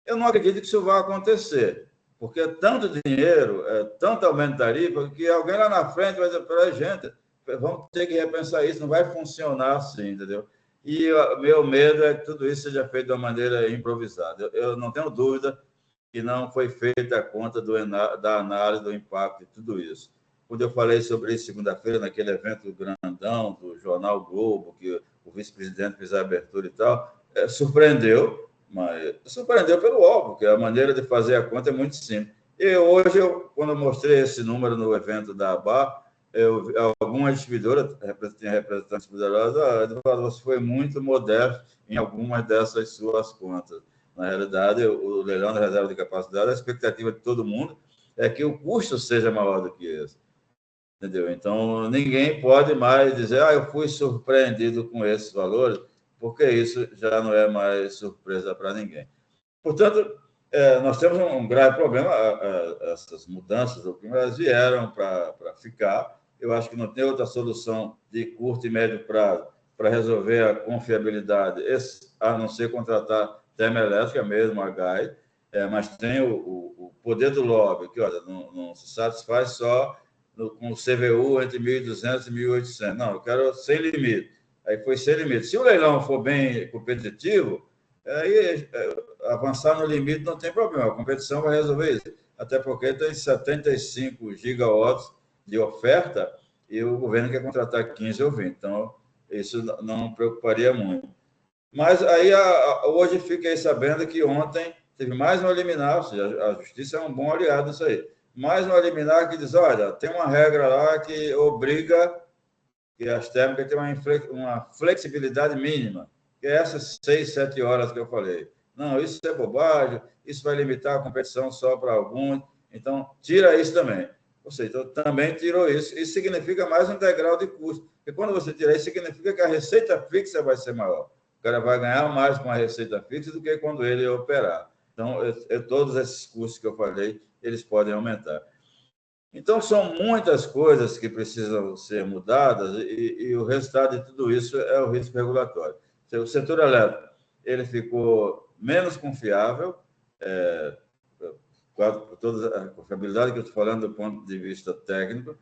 eu não acredito que isso vai acontecer, porque é tanto dinheiro, tanto aumento de tarifa, que alguém lá na frente vai dizer para a gente, vamos ter que repensar isso, não vai funcionar assim, entendeu? E meu medo é que tudo isso seja feito de uma maneira improvisada. Eu não tenho dúvida que não foi feita a conta da análise do impacto de tudo isso. Quando eu falei sobre isso segunda-feira, naquele evento grandão do Jornal Globo, que o vice-presidente fez a abertura e tal, surpreendeu, mas surpreendeu pelo óbvio, que a maneira de fazer a conta é muito simples. E hoje, quando eu mostrei esse número no evento da ABA, alguma distribuidora, tinha representantes poderosos, você foi muito modesto em algumas dessas suas contas. Na realidade, o leilão da reserva de capacidade, a expectativa de todo mundo é que o custo seja maior do que esse. Entendeu? Então, ninguém pode mais dizer, eu fui surpreendido com esses valores, porque isso já não é mais surpresa para ninguém. Portanto, nós temos um grave problema, essas mudanças do clima, elas vieram para ficar. Eu acho que não tem outra solução de curto e médio prazo para resolver a confiabilidade, a não ser contratar termoelétrica mesmo, a GAI, mas tem o poder do lobby, que olha, não se satisfaz só com o CVU entre 1.200 e 1.800. Não, eu quero sem limite. Aí foi sem limite. Se o leilão for bem competitivo, aí avançar no limite não tem problema, a competição vai resolver isso. Até porque tem 75 gigawatts de oferta e o governo quer contratar 15 ou 20. Então, isso não preocuparia muito. Mas aí, hoje, fiquei sabendo que ontem teve mais uma liminar, ou seja, a justiça é um bom aliado nisso aí, mais uma liminar que diz, olha, tem uma regra lá que obriga que as térmicas tenham uma flexibilidade mínima, que é essas 6, 7 horas que eu falei. Não, isso é bobagem, isso vai limitar a competição só para alguns, então tira isso também. Ou seja, então, também tirou isso. Isso significa mais um degrau de custo, porque quando você tira isso, significa que a receita fixa vai ser maior. O cara vai ganhar mais com a receita fixa do que quando ele operar. Então, todos esses custos que eu falei, eles podem aumentar. Então, são muitas coisas que precisam ser mudadas e o resultado de tudo isso é o risco regulatório. O setor elétrico ele ficou menos confiável, por toda a confiabilidade que eu estou falando do ponto de vista técnico,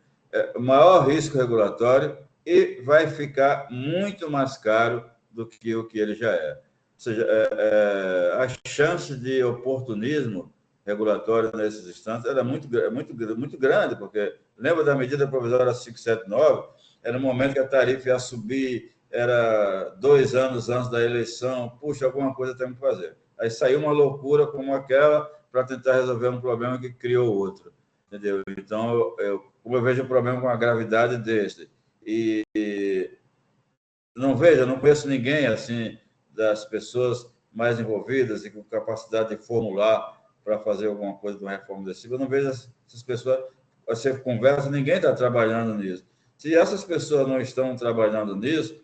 maior risco regulatório e vai ficar muito mais caro do que o que ele já é. Ou seja, a chance de oportunismo regulatório nesses instantes era muito grande, porque lembra da medida provisória 579? Era no momento que a tarifa ia subir, era 2 anos antes da eleição, puxa, alguma coisa temos que fazer. Aí saiu uma loucura como aquela para tentar resolver um problema que criou outro, entendeu? Então, como eu vejo um problema com a gravidade deste, e não conheço ninguém assim das pessoas mais envolvidas e com capacidade de formular para fazer alguma coisa de uma reforma desse tipo. Eu não vejo essas pessoas, você conversa, ninguém está trabalhando nisso. Se essas pessoas não estão trabalhando nisso,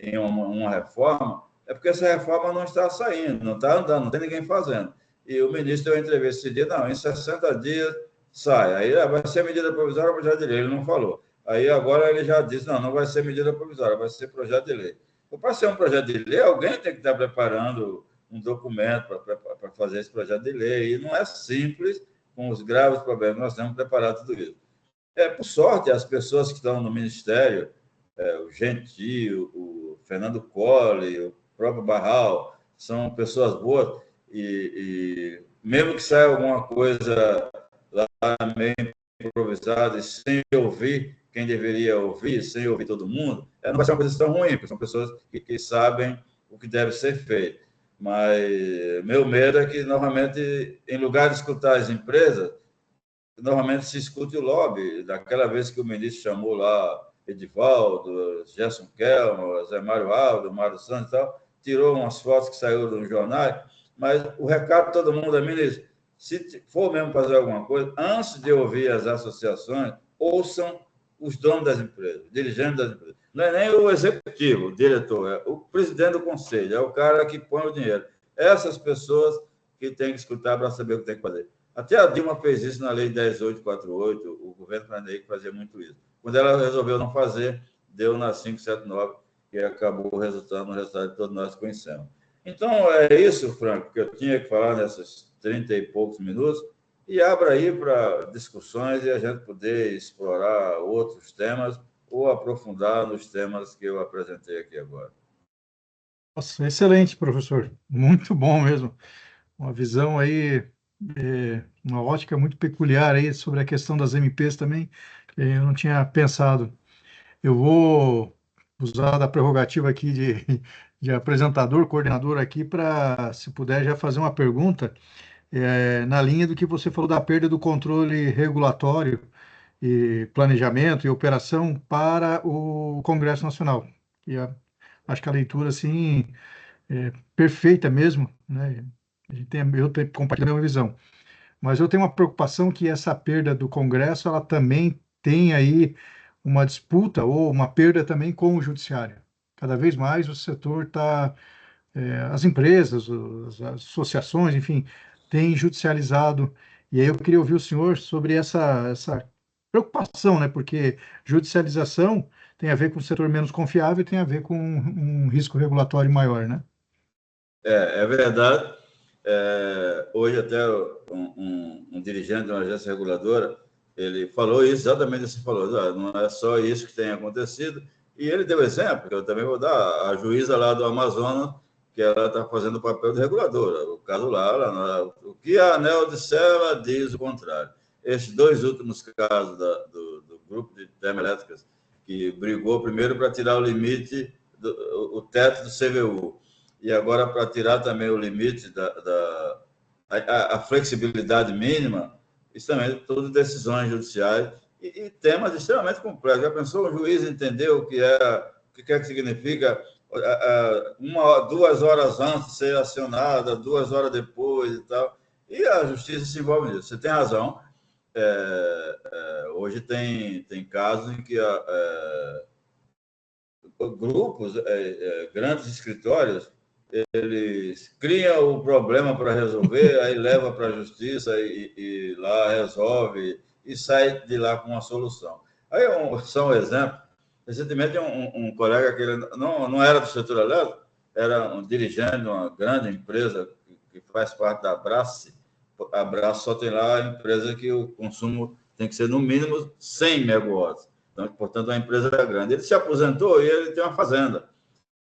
em uma reforma, é porque essa reforma não está saindo, não está andando, não tem ninguém fazendo. E o ministro deu uma entrevista esse dia, não, em 60 dias sai. Aí vai ser medida provisória, projeto de lei, ele não falou. Aí agora ele já disse, não vai ser medida provisória, vai ser projeto de lei. Para ser um projeto de lei, alguém tem que estar preparando um documento para fazer esse projeto de lei. E não é simples, com os graves problemas que nós temos que preparar tudo isso. Por sorte, as pessoas que estão no Ministério, o Gentil, o Fernando Colli, o próprio Barral, são pessoas boas e mesmo que saia alguma coisa lá meio improvisada e sem ouvir quem deveria ouvir, sem ouvir todo mundo, não vai ser uma coisa tão ruim, porque são pessoas que sabem o que deve ser feito. Mas meu medo é que, normalmente, em lugar de escutar as empresas, normalmente se escute o lobby. Daquela vez que o ministro chamou lá Edivaldo, Gerson Kelman, Zé Mário Aldo, Mário Santos e tal, tirou umas fotos que saíram dos jornais, mas o recado de todo mundo é, ministro, se for mesmo fazer alguma coisa, antes de ouvir as associações, ouçam os donos das empresas, dirigentes das empresas. Não é nem o executivo, o diretor, é o presidente do conselho, é o cara que põe o dinheiro. Essas pessoas que têm que escutar para saber o que tem que fazer. Até a Dilma fez isso na Lei 10.848, o governo Fernando fazia muito isso. Quando ela resolveu não fazer, deu na 579, que acabou resultando no resultado que todos nós conhecemos. Então, é isso, Franco, que eu tinha que falar nesses 30 e poucos minutos, e abra aí para discussões e a gente poder explorar outros temas ou aprofundar nos temas que eu apresentei aqui agora.
Nossa, excelente, professor. Muito bom mesmo. Uma visão aí, uma ótica muito peculiar aí sobre a questão das MPs também, que eu não tinha pensado. Eu vou usar da prerrogativa aqui de apresentador, coordenador aqui, para, se puder, já fazer uma pergunta na linha do que você falou da perda do controle regulatório e planejamento e operação para o Congresso Nacional. E acho que a leitura, assim, é perfeita mesmo, né? Compartilho a mesma visão. Mas eu tenho uma preocupação que essa perda do Congresso, ela também tem aí uma disputa ou uma perda também com o Judiciário. Cada vez mais o setor está, as empresas, as associações, enfim, têm judicializado. E aí eu queria ouvir o senhor sobre essa preocupação, né? Porque judicialização tem a ver com um setor menos confiável e tem a ver com um risco regulatório maior, né?
É verdade. Hoje até um dirigente de uma agência reguladora, ele falou isso, exatamente isso que falou, não é só isso que tem acontecido, e ele deu exemplo, que eu também vou dar, a juíza lá do Amazonas, que ela está fazendo o papel de reguladora, o caso lá, o que a ANEEL disser, ela diz o contrário. Esses dois últimos casos do grupo de termoelétricas, que brigou primeiro para tirar o limite, o teto do CVU, e agora para tirar também o limite a flexibilidade mínima, isso também tudo decisões judiciais e temas extremamente complexos. Já pensou o juiz entender o que significa 2 horas antes de ser acionada, 2 horas depois e tal, e a justiça se envolve nisso. Você tem razão. Hoje tem casos em que grupos, grandes escritórios, eles criam o problema para resolver, aí leva para a justiça e lá resolve e sai de lá com uma solução. Aí só um exemplo. Recentemente, um colega que ele não era do setor elétrico, era um dirigente de uma grande empresa que faz parte da Abrace. A Abrace só tem lá a empresa que o consumo tem que ser no mínimo 100 megawatts. Então, portanto, uma empresa grande. Ele se aposentou e ele tem uma fazenda.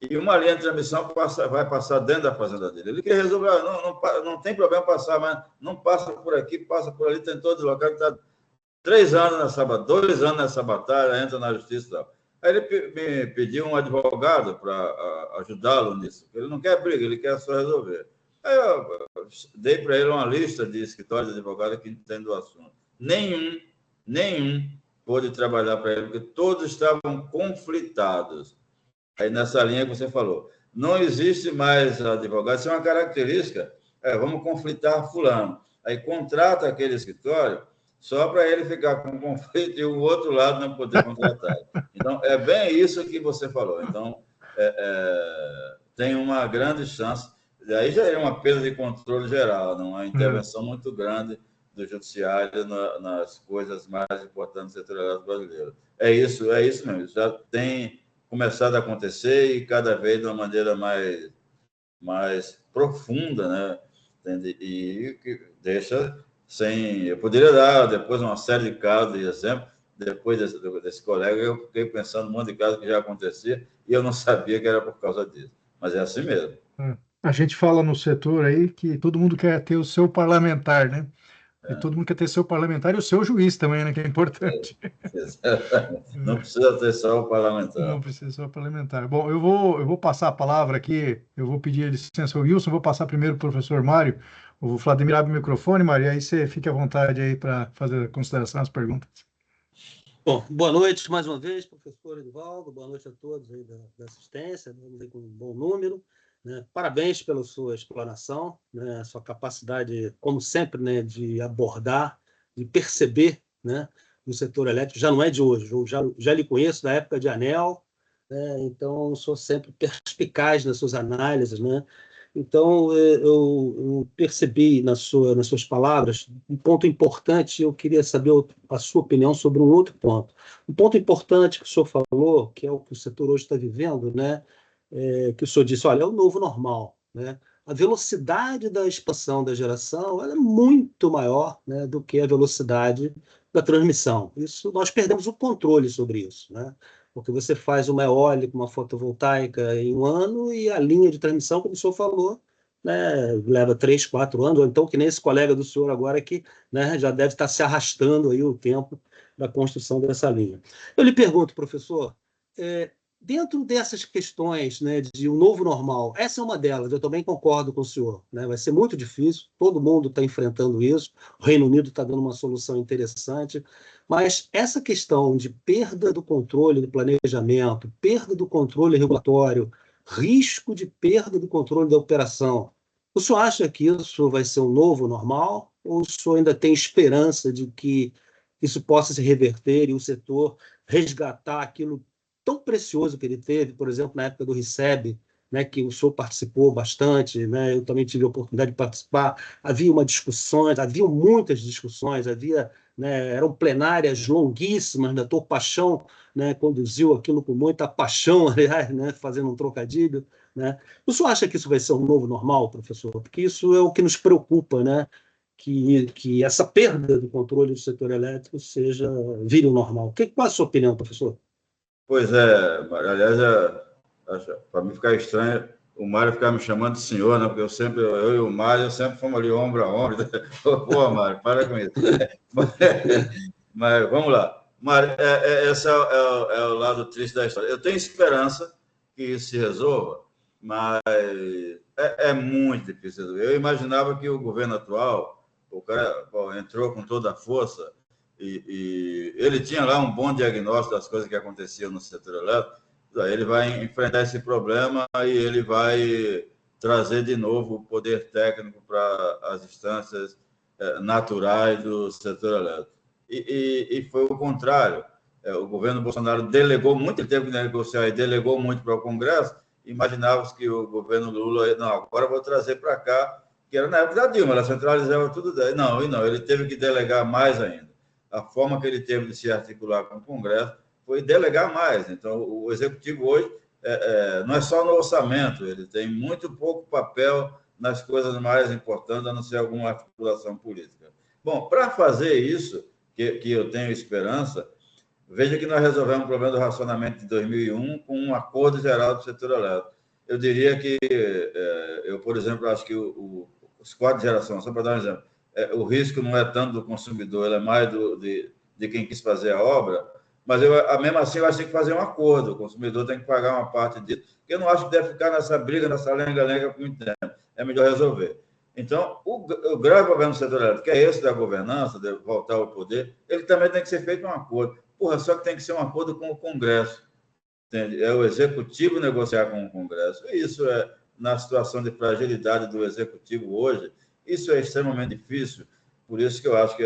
E uma linha de transmissão vai passar dentro da fazenda dele. Ele quer resolver, não tem problema passar, mas não passa por aqui, passa por ali, tem todos os locais, está 2 anos nessa batalha, entra na justiça e tal. Aí ele me pediu um advogado para ajudá-lo nisso. Ele não quer briga, ele quer só resolver. Aí eu dei para ele uma lista de escritórios de advogados que entendem do assunto. Nenhum pôde trabalhar para ele, porque todos estavam conflitados. Aí nessa linha que você falou, não existe mais advogado, isso é uma característica, vamos conflitar fulano. Aí contrata aquele escritório só para ele ficar com conflito e o outro lado não poder contratar. Então, é bem isso que você falou. Então, tem uma grande chance, daí já é uma perda de controle geral, não é uma intervenção muito grande do judiciário nas coisas mais importantes do setor elétrico brasileiro. É isso mesmo, já tem começado a acontecer e cada vez de uma maneira mais profunda, né? Entende? E que deixa sem... Eu poderia dar depois uma série de casos de exemplo. Depois desse colega, eu fiquei pensando um monte de casos que já acontecia e eu não sabia que era por causa disso. Mas é assim mesmo.
A gente fala no setor aí que todo mundo quer ter o seu parlamentar, né? E todo mundo quer ter seu parlamentar e o seu juiz também, né? Que é importante.
Não precisa ter só o parlamentar.
Não precisa ser parlamentar. Bom, eu vou passar a palavra aqui, eu vou pedir licença ao Wilson, vou passar primeiro para o professor Mário. O Vladimir abre o microfone, Mário, e aí você fica à vontade aí para fazer a consideração, as perguntas.
Bom, boa noite mais uma vez, professor Edivaldo, boa noite a todos aí da assistência, vamos aí com um bom número. Né? Parabéns pela sua explanação, né? Sua capacidade, como sempre, né, de abordar, de perceber, né, no setor elétrico, já não é de hoje, eu já lhe conheço da época de ANEEL, né? Então sou sempre perspicaz nas suas análises, né? Então, eu percebi nas suas palavras um ponto importante, eu queria saber a sua opinião sobre um outro ponto. Um ponto importante que o senhor falou, que é o que o setor hoje está vivendo, né? Que o senhor disse, olha, é o novo normal, né? A velocidade da expansão da geração ela é muito maior, né, do que a velocidade da transmissão. Isso, nós perdemos o controle sobre isso, né? Porque você faz uma eólica, uma fotovoltaica em um ano e a linha de transmissão, como o senhor falou, né, leva 3, 4 anos, ou então que nem esse colega do senhor agora que, né, já deve estar se arrastando aí o tempo da construção dessa linha. Eu lhe pergunto, professor, dentro dessas questões, né, de um novo normal, essa é uma delas, eu também concordo com o senhor, né? Vai ser muito difícil, todo mundo está enfrentando isso, o Reino Unido está dando uma solução interessante, mas essa questão de perda do controle do planejamento, perda do controle regulatório, risco de perda do controle da operação, o senhor acha que isso vai ser um novo normal, ou o senhor ainda tem esperança de que isso possa se reverter e o setor resgatar aquilo tão precioso que ele teve, por exemplo, na época do RICEB, né, que o senhor participou bastante, né, eu também tive a oportunidade de participar, havia muitas discussões, né, eram plenárias longuíssimas, né, doutor Paixão, né, conduziu aquilo com muita paixão, aliás, né, fazendo um trocadilho, né. O senhor acha que isso vai ser um novo normal, professor? Porque isso é o que nos preocupa, né, que essa perda do controle do setor elétrico vire o normal. Qual é a sua opinião, professor?
Pois é, Mário. Aliás, para mim ficar estranho, o Mário ficar me chamando de senhor, né? Porque eu e o Mário sempre fomos ali ombro a ombro. Pô, Mário, para com isso. Mas vamos lá. Mário, esse é o lado triste da história. Eu tenho esperança que isso se resolva, mas é muito difícil resolver. Eu imaginava que o governo atual, o cara entrou com toda a força, e ele tinha lá um bom diagnóstico das coisas que aconteciam no setor elétrico. Aí ele vai enfrentar esse problema e ele vai trazer de novo o poder técnico para as instâncias naturais do setor elétrico. E foi o contrário. O governo Bolsonaro delegou muito, ele teve que negociar e delegou muito para o Congresso. Imaginava-se que o governo Lula, não, agora vou trazer para cá, que era na época da Dilma, ela centralizava tudo. Não, ele teve que delegar mais ainda. A forma que ele teve de se articular com o Congresso foi delegar mais. Então, o Executivo hoje não é só no orçamento, ele tem muito pouco papel nas coisas mais importantes, a não ser alguma articulação política. Bom, para fazer isso, que eu tenho esperança, veja que nós resolvemos o problema do racionamento de 2001 com um acordo geral do setor elétrico. Eu diria que, eu, por exemplo, acho que os quadros de geração, só para dar um exemplo, o risco não é tanto do consumidor, ele é mais de quem quis fazer a obra, mas mesmo assim eu acho que tem que fazer um acordo, o consumidor tem que pagar uma parte disso, porque eu não acho que deve ficar nessa briga, nessa lenga-lenga por muito tempo, é melhor resolver. Então, o grave problema do setor elétrico, que é esse da governança, de voltar ao poder, ele também tem que ser feito um acordo. Só que tem que ser um acordo com o Congresso, entende? É o Executivo negociar com o Congresso, e isso na situação de fragilidade do Executivo hoje, isso é extremamente difícil, por isso que eu acho que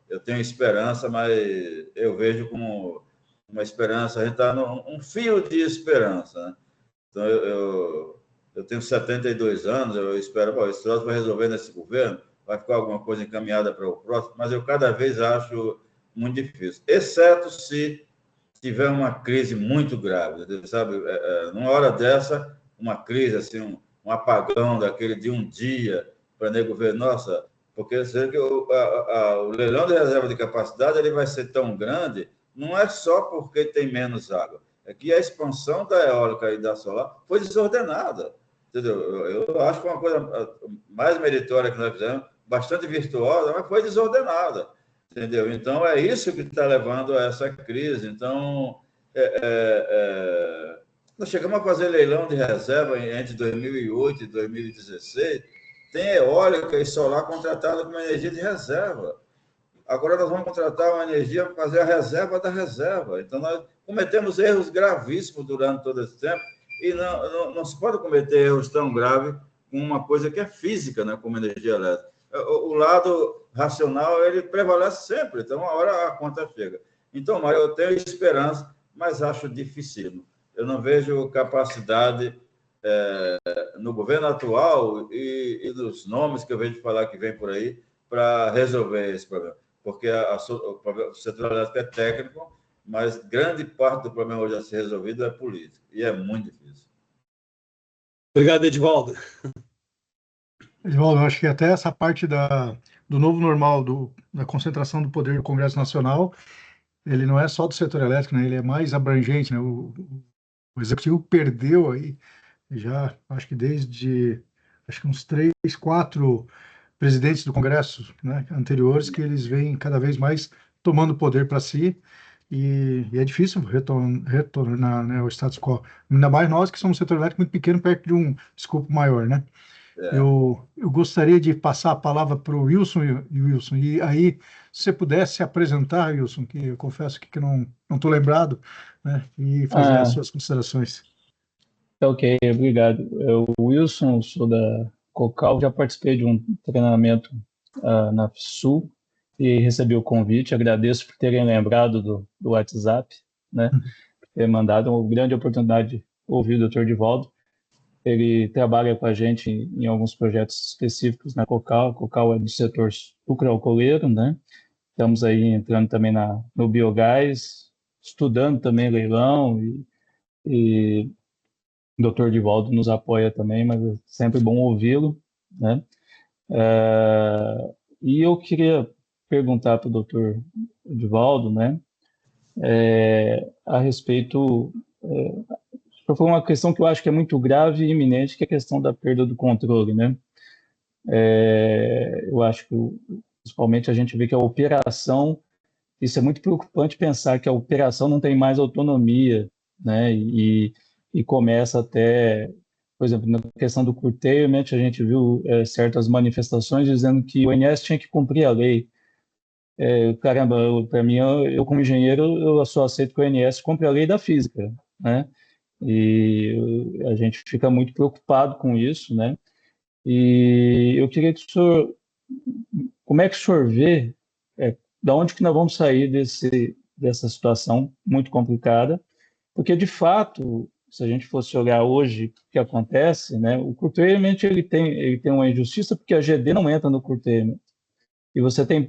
eu tenho esperança, mas eu vejo como uma esperança, a gente está num fio de esperança, né? Então, eu tenho 72 anos, eu espero, esse troço vai resolver nesse governo, vai ficar alguma coisa encaminhada para o próximo, mas eu cada vez acho muito difícil, exceto se tiver uma crise muito grave, sabe? Numa hora dessa, uma crise, assim, um apagão daquele de um dia, para nego ver, nossa, porque o leilão de reserva de capacidade ele vai ser tão grande, não é só porque tem menos água, é que a expansão da eólica e da solar foi desordenada, entendeu? Eu acho que uma coisa mais meritória que nós fizemos, bastante virtuosa, mas foi desordenada, entendeu? Então, é isso que está levando a essa crise. Então, nós chegamos a fazer leilão de reserva entre 2008 e 2016, tem eólica e solar contratada como energia de reserva. Agora nós vamos contratar uma energia para fazer a reserva da reserva. Então, nós cometemos erros gravíssimos durante todo esse tempo e não se pode cometer erros tão graves com uma coisa que é física, né, como energia elétrica. O lado racional, ele prevalece sempre. Então, uma hora a conta chega. Então, Mário, eu tenho esperança, mas acho difícil. Eu não vejo capacidade no governo atual e nos nomes que eu vejo falar que vem por aí para resolver esse problema. Porque o setor elétrico é técnico, mas grande parte do problema hoje a ser resolvido é político. E é muito difícil.
Obrigado, Edivaldo.
Edivaldo, eu acho que até essa parte do novo normal, da concentração do poder do Congresso Nacional, ele não é só do setor elétrico, né? Ele é mais abrangente, né? O Executivo perdeu aí, já acho que desde uns 3, 4 presidentes do Congresso, né, anteriores, que eles vêm cada vez mais tomando poder para si, e é difícil retornar, né, ao status quo. Ainda mais nós que somos um setor elétrico muito pequeno, perto de um escopo maior, né? Eu gostaria de passar a palavra para o Wilson, Wilson, e aí, se você pudesse se apresentar, Wilson, que eu confesso que não estou lembrado, né, e fazer as
Ah,
suas considerações.
tá ok, obrigado. Eu, Wilson, sou da Cocal, já participei de um treinamento na Sul e recebi o convite. Agradeço por terem lembrado do WhatsApp, né? Por ter mandado uma grande oportunidade de ouvir o Dr. Divaldo. Ele trabalha com a gente em alguns projetos específicos na Cocal. A Cocal é do setor sucroalcooleiro, né? Estamos aí entrando também no biogás, estudando também leilão e o Dr. Divaldo nos apoia também, mas é sempre bom ouvi-lo, né? E eu queria perguntar para o Dr. Divaldo, né, a respeito, foi uma questão que eu acho que é muito grave e iminente, que é a questão da perda do controle, né? Eu acho que, principalmente, a gente vê que a operação, isso é muito preocupante pensar que a operação não tem mais autonomia, né? E começa até, por exemplo, na questão do curtailment, a gente viu certas manifestações dizendo que o ONS tinha que cumprir a lei. Caramba, para mim, eu como engenheiro, eu só aceito que o ONS cumpra a lei da física, né? E a gente fica muito preocupado com isso, né? E eu queria que o senhor, como é que o senhor vê, da onde que nós vamos sair dessa situação muito complicada? Porque, de fato, se a gente fosse olhar hoje o que acontece, né, o curtailment ele tem uma injustiça porque a GD não entra no curtailment. E você tem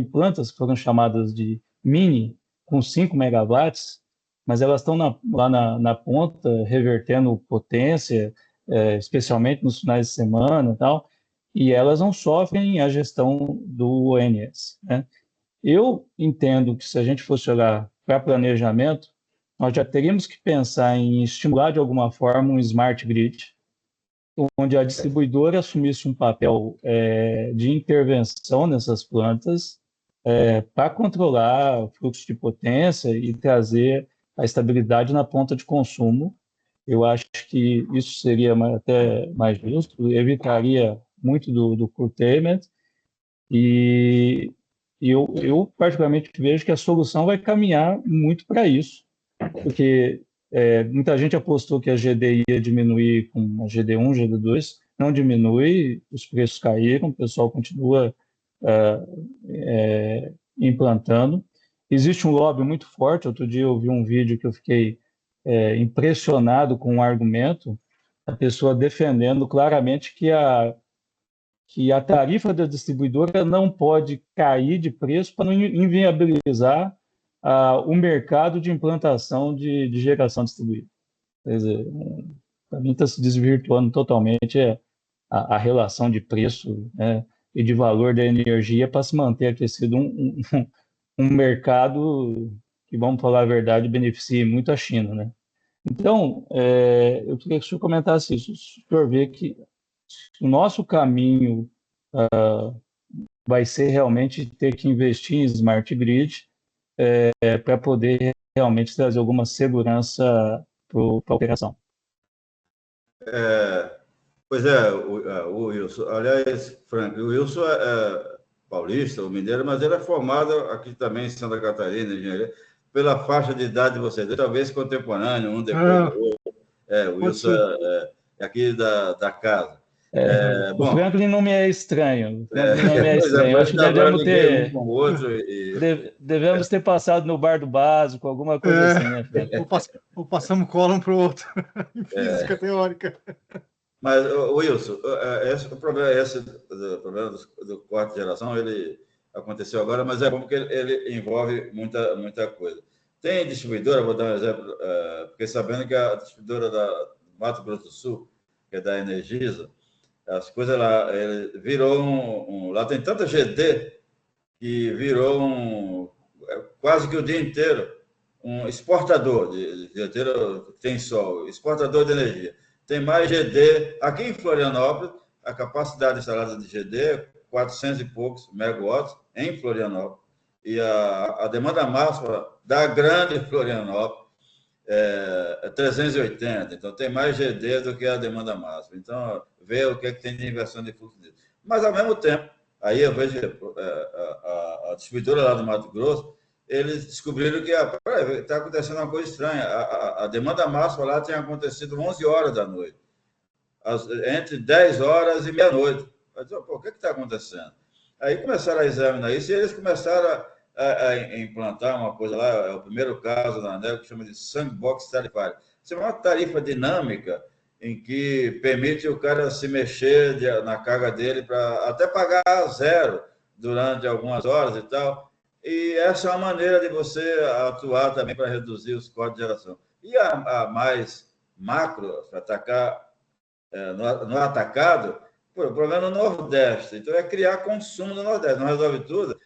plantas que foram chamadas de mini, com 5 megawatts, mas elas estão lá na ponta, revertendo potência, especialmente nos finais de semana e tal, e elas não sofrem a gestão do ONS, né? Eu entendo que se a gente fosse olhar para planejamento, nós já teríamos que pensar em estimular de alguma forma um smart grid, onde a distribuidora assumisse um papel de intervenção nessas plantas para controlar o fluxo de potência e trazer a estabilidade na ponta de consumo. Eu acho que isso seria até mais justo, evitaria muito do curtailment e eu particularmente vejo que a solução vai caminhar muito para isso, porque muita gente apostou que a GD ia diminuir com a GD1, GD2, não diminui, os preços caíram, o pessoal continua implantando. Existe um lobby muito forte. Outro dia eu vi um vídeo que eu fiquei impressionado com um argumento, a pessoa defendendo claramente que a tarifa da distribuidora não pode cair de preço para não inviabilizar o mercado de implantação de geração distribuída. Quer dizer, para mim está se desvirtuando totalmente a relação de preço, né, e de valor da energia para se manter aquecido um mercado que, vamos falar a verdade, beneficie muito a China, né? Então, eu queria que o senhor comentasse isso. O senhor vê que o nosso caminho vai ser realmente ter que investir em smart grid para poder realmente trazer alguma segurança para a operação.
Pois é, o Wilson. Aliás, Frank, o Wilson é paulista, o mineiro, mas ele é formado aqui também em Santa Catarina, engenharia, pela faixa de idade de vocês, talvez contemporâneo, um depois do outro. O Wilson é aqui da casa.
O Franklin não me é estranho. Eu acho que
devemos ter... Um com o outro
devemos ter passado no bar do básico, alguma coisa assim, né, Franklin?
Ou passamos cola um para o outro, em física teórica.
Mas, Wilson, o problema do corte de geração, ele aconteceu agora, mas é bom porque ele envolve muita coisa. Tem distribuidora, vou dar um exemplo, porque sabendo que a distribuidora da Mato Grosso do Sul, que é da Energisa, as coisas lá, ele virou lá tem tanta GD que virou quase que o dia inteiro um exportador de dia inteiro, tem sol, exportador de energia. Tem mais GD. Aqui em Florianópolis, a capacidade instalada de GD é 400 e poucos megawatts em Florianópolis. e a demanda máxima da grande Florianópolis é 380, então tem mais GD do que a demanda máxima. Então, vê o que tem de inversão de fluxo disso. Mas, ao mesmo tempo, aí eu vejo a distribuidora lá do Mato Grosso, eles descobriram que está acontecendo uma coisa estranha. A demanda máxima lá tinha acontecido 11 horas da noite, entre 10 horas e meia-noite. O que está acontecendo? Aí começaram a examinar isso e eles começaram a implantar uma coisa lá, é o primeiro caso na ANEEL, que chama de sandbox tarifário. Isso é uma tarifa dinâmica em que permite o cara se mexer na carga dele para até pagar zero durante algumas horas e tal. E essa é uma maneira de você atuar também para reduzir os custos de geração. E a mais macro, para atacar no atacado, o problema é no Nordeste. Então, é criar consumo no Nordeste. Não resolve tudo.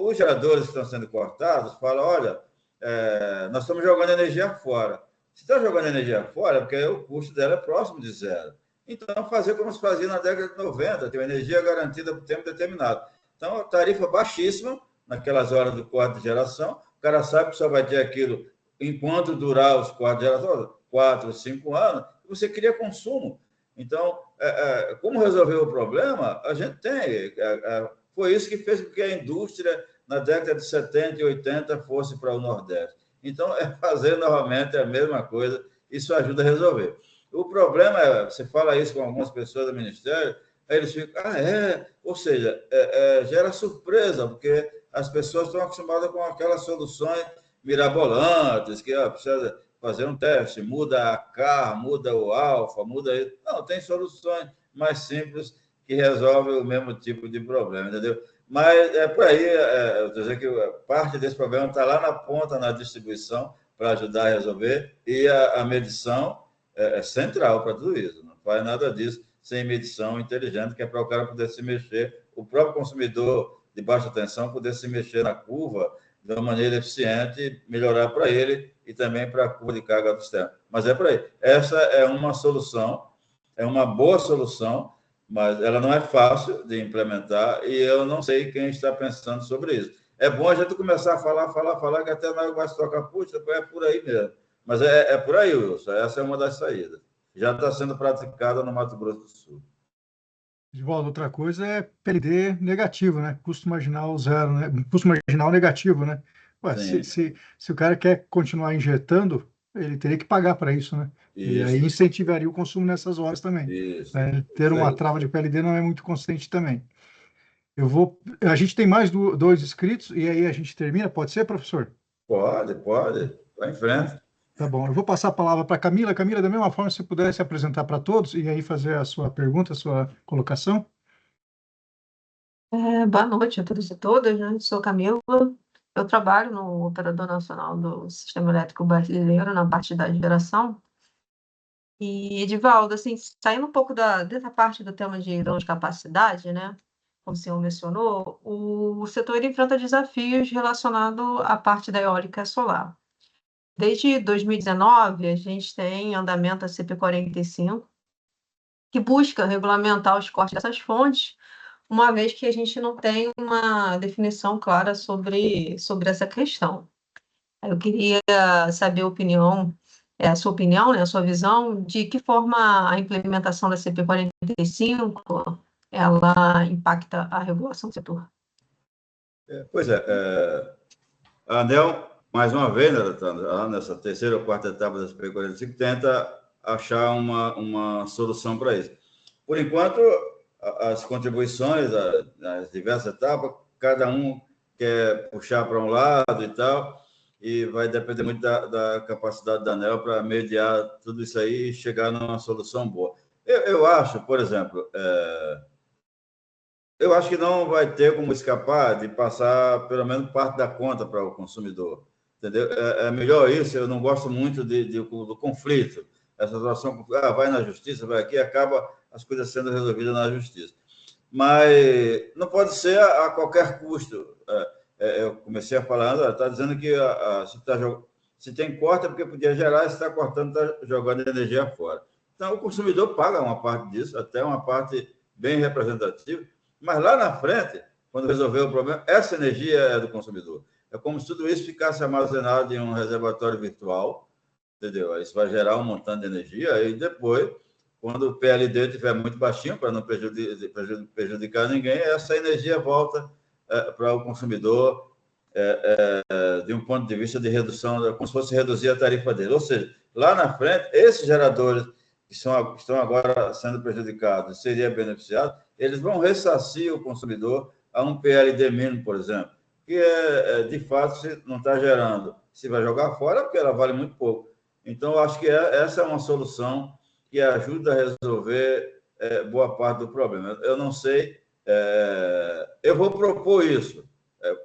Os geradores que estão sendo cortados falam, olha, nós estamos jogando energia fora. Se está jogando energia fora, é porque o custo dela é próximo de zero. Então, fazer como se fazia na década de 90, ter uma energia garantida por tempo determinado. Então, tarifa baixíssima, naquelas horas do corte de geração, o cara sabe que só vai ter aquilo enquanto durar os cortes de geração, 4, 5 anos, você cria consumo. Então, como resolver o problema, a gente tem. Foi isso que fez com que a indústria, na década de 70 e 80, fosse para o Nordeste. Então, fazer novamente a mesma coisa, isso ajuda a resolver. O problema é, você fala isso com algumas pessoas do Ministério, aí eles ficam, ou seja, gera surpresa, porque as pessoas estão acostumadas com aquelas soluções mirabolantes, que precisa fazer um teste, muda a CAR, muda o alfa, muda isso. Não, tem soluções mais simples que resolvem o mesmo tipo de problema, entendeu? Mas é por aí, eu estou dizendo que parte desse problema está lá na ponta, na distribuição, para ajudar a resolver, e a medição é central para tudo isso. Não faz nada disso sem medição inteligente, que é para o cara poder se mexer, o próprio consumidor de baixa tensão poder se mexer na curva de uma maneira eficiente, melhorar para ele e também para a curva de carga do sistema. Mas é por aí. Essa é uma solução, é uma boa solução, mas ela não é fácil de implementar e eu não sei quem está pensando sobre isso. É bom a gente começar a falar, que até nós vai se tocar, puxa, é por aí mesmo. Mas é por aí, Wilson. Essa é uma das saídas. Já está sendo praticada no Mato Grosso do Sul.
Edivaldo, outra coisa é PLD negativo, né? Custo marginal zero, né? Custo marginal negativo, né? Ué, se o cara quer continuar injetando, ele teria que pagar para isso, né?
Isso.
E aí incentivaria o consumo nessas horas também.
Isso.
Ter uma trava de PLD não é muito consistente também. A gente tem mais dois inscritos e aí a gente termina. Pode ser, professor?
Pode. Vai em frente.
Tá bom. Eu vou passar a palavra para a Camila. Camila, da mesma forma, se você pudesse apresentar para todos e aí fazer a sua pergunta, a sua colocação.
Boa noite a todos e todas, né? Sou Camila, eu trabalho no Operador Nacional do Sistema Elétrico Brasileiro, na parte da geração. E, Edivaldo, assim, saindo um pouco dessa parte do tema de grão de capacidade, né? Como o senhor mencionou, o setor enfrenta desafios relacionados à parte da eólica solar. Desde 2019, a gente tem em andamento a CP 45, que busca regulamentar os cortes dessas fontes, uma vez que a gente não tem uma definição clara sobre essa questão. Eu queria saber a sua opinião, né, a sua visão, de que forma a implementação da CP 45 ela impacta a regulação do setor.
Pois é, a ANEEL, mais uma vez, nessa terceira ou quarta etapa da CP 45, tenta achar uma solução para isso. Por enquanto, as contribuições nas diversas etapas, cada um quer puxar para um lado e tal, e vai depender muito da capacidade da ANEEL para mediar tudo isso aí e chegar numa solução boa. Eu acho, por exemplo, eu acho que não vai ter como escapar de passar pelo menos parte da conta para o consumidor, entendeu? É melhor isso, eu não gosto muito do conflito, essa situação, vai na justiça, vai aqui, acaba as coisas sendo resolvidas na justiça. Mas não pode ser a qualquer custo. Eu comecei a falar, está dizendo que se tem corte é porque podia gerar, se está cortando, está jogando energia fora. Então, o consumidor paga uma parte disso, até uma parte bem representativa, mas lá na frente, quando resolver o problema, essa energia é do consumidor. É como se tudo isso ficasse armazenado em um reservatório virtual, entendeu? Isso vai gerar um montante de energia e depois, quando o PLD estiver muito baixinho, para não prejudicar ninguém, essa energia volta para o consumidor de um ponto de vista de redução, como se fosse reduzir a tarifa dele. Ou seja, lá na frente, esses geradores que estão agora sendo prejudicados, seriam beneficiados, eles vão ressarcir o consumidor a um PLD mínimo, por exemplo, que de fato, se não está gerando, se vai jogar fora, porque ela vale muito pouco. Então, eu acho que essa é uma solução que ajuda a resolver boa parte do problema. Eu não sei, eu vou propor isso,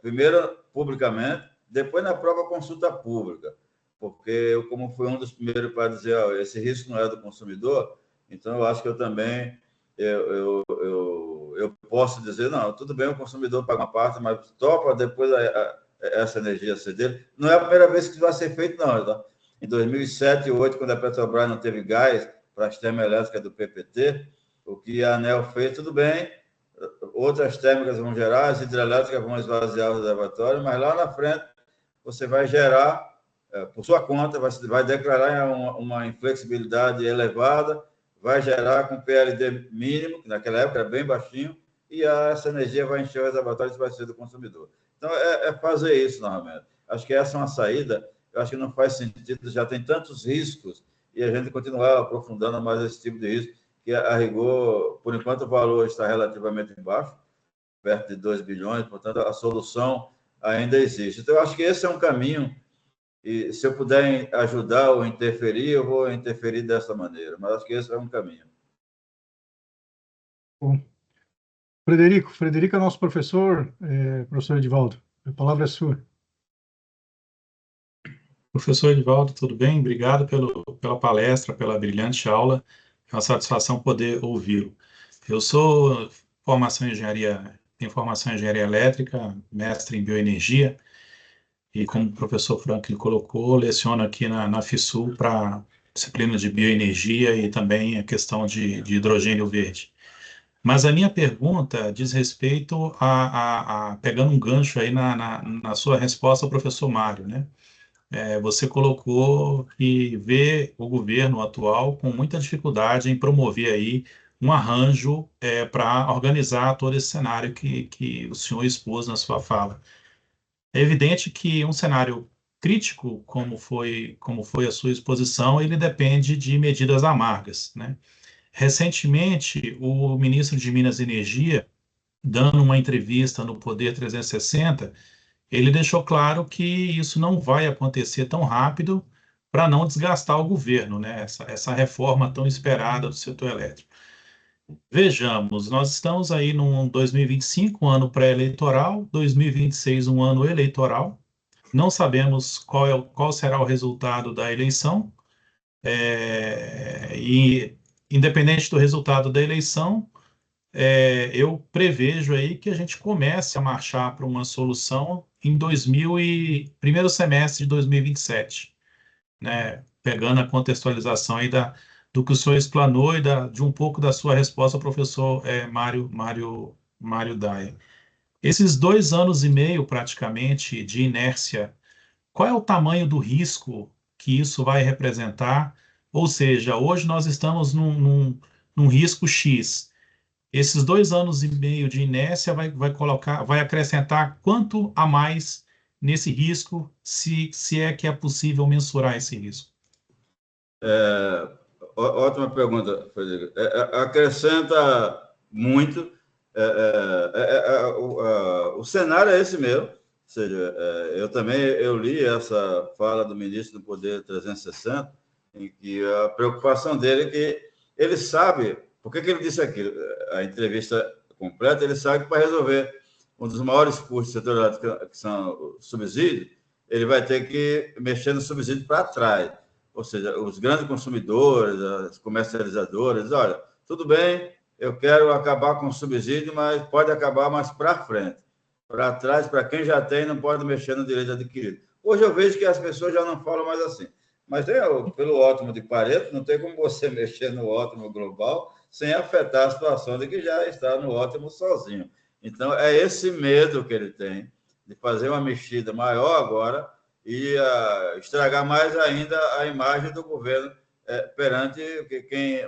primeiro publicamente, depois na própria consulta pública, porque eu, como fui um dos primeiros para dizer, esse risco não é do consumidor, então eu acho que eu também eu posso dizer, não, tudo bem, o consumidor paga uma parte, mas topa depois essa energia ser dele. Não é a primeira vez que isso vai ser feito, não. Tá? Em 2007 e 2008, quando a Petrobras não teve gás para as termoelétricas do PPT, o que a ANEEL fez, tudo bem, outras térmicas vão gerar, as hidrelétricas vão esvaziar o reservatório, mas lá na frente você vai gerar, por sua conta, vai declarar uma inflexibilidade elevada, vai gerar com PLD mínimo, que naquela época era bem baixinho, e essa energia vai encher o reservatório e vai ser do consumidor. Então, fazer isso normalmente. Acho que essa é uma saída, eu acho que não faz sentido, já tem tantos riscos, e a gente continuar aprofundando mais esse tipo de risco, que a rigor, por enquanto, o valor está relativamente baixo, perto de 2 bilhões, portanto, a solução ainda existe. Então, eu acho que esse é um caminho, e se eu puder ajudar ou interferir, eu vou interferir dessa maneira, mas acho que esse é um caminho.
Bom. Frederico é nosso professor, professor Edivaldo, a palavra é sua.
Professor Edivaldo, tudo bem? Obrigado pela palestra, pela brilhante aula. É uma satisfação poder ouvi-lo. Eu sou tenho formação em engenharia elétrica, mestre em bioenergia, e como o professor Franklin colocou, leciono aqui na FISUL para disciplina de bioenergia e também a questão de hidrogênio verde. Mas a minha pergunta diz respeito pegando um gancho aí na sua resposta ao professor Mário, né? Você colocou que vê o governo atual com muita dificuldade em promover aí um arranjo para organizar todo esse cenário que o senhor expôs na sua fala. É evidente que um cenário crítico, como foi a sua exposição, ele depende de medidas amargas, né? Recentemente, o ministro de Minas e Energia, dando uma entrevista no Poder 360, ele deixou claro que isso não vai acontecer tão rápido para não desgastar o governo, né? Essa reforma tão esperada do setor elétrico. Vejamos, nós estamos aí num 2025, um ano pré-eleitoral, 2026, um ano eleitoral. Não sabemos qual será o resultado da eleição, e independente do resultado da eleição, eu prevejo aí que a gente comece a marchar para uma solução em primeiro semestre de 2027, né? Pegando a contextualização aí do que o senhor explanou e de um pouco da sua resposta ao professor Mário Daia. Esses 2 anos e meio, praticamente, de inércia, qual é o tamanho do risco que isso vai representar? Ou seja, hoje nós estamos num risco X. Esses 2 anos e meio de inércia vai acrescentar quanto a mais nesse risco, se é que é possível mensurar esse risco?
Ótima pergunta, Frederico. Acrescenta muito. O cenário é esse mesmo. Ou seja, eu li essa fala do ministro do Poder 360, em que a preocupação dele é que ele sabe, por que ele disse aquilo? A entrevista completa, ele sabe que para resolver um dos maiores custos do setor elétrico, que são o subsídio, ele vai ter que mexer no subsídio para trás. Ou seja, os grandes consumidores, as comercializadoras, olha, tudo bem, eu quero acabar com o subsídio, mas pode acabar mais para frente. Para trás, para quem já tem, não pode mexer no direito adquirido. Hoje eu vejo que as pessoas já não falam mais assim. Mas pelo ótimo de Pareto, não tem como você mexer no ótimo global sem afetar a situação de que já está no ótimo sozinho. Então, é esse medo que ele tem de fazer uma mexida maior agora e estragar mais ainda a imagem do governo perante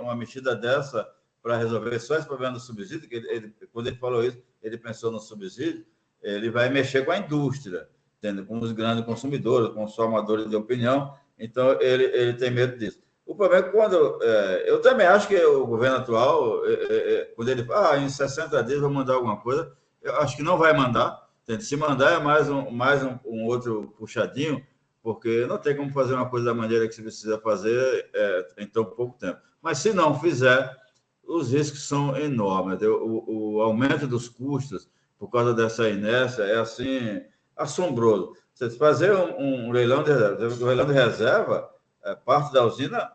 uma mexida dessa para resolver só esse problema do subsídio, que quando ele falou isso, ele pensou no subsídio, ele vai mexer com a indústria, entende? Com os grandes consumidores, com os formadores de opinião, então ele tem medo disso. O problema é que eu também acho que o governo atual, quando ele fala, em 60 dias vou mandar alguma coisa, eu acho que não vai mandar, entende? Se mandar é mais um outro puxadinho, porque não tem como fazer uma coisa da maneira que se precisa fazer em tão pouco tempo. Mas se não fizer, os riscos são enormes. O aumento dos custos por causa dessa inércia é assim assombroso. Você fazer um leilão de reserva, parte da usina,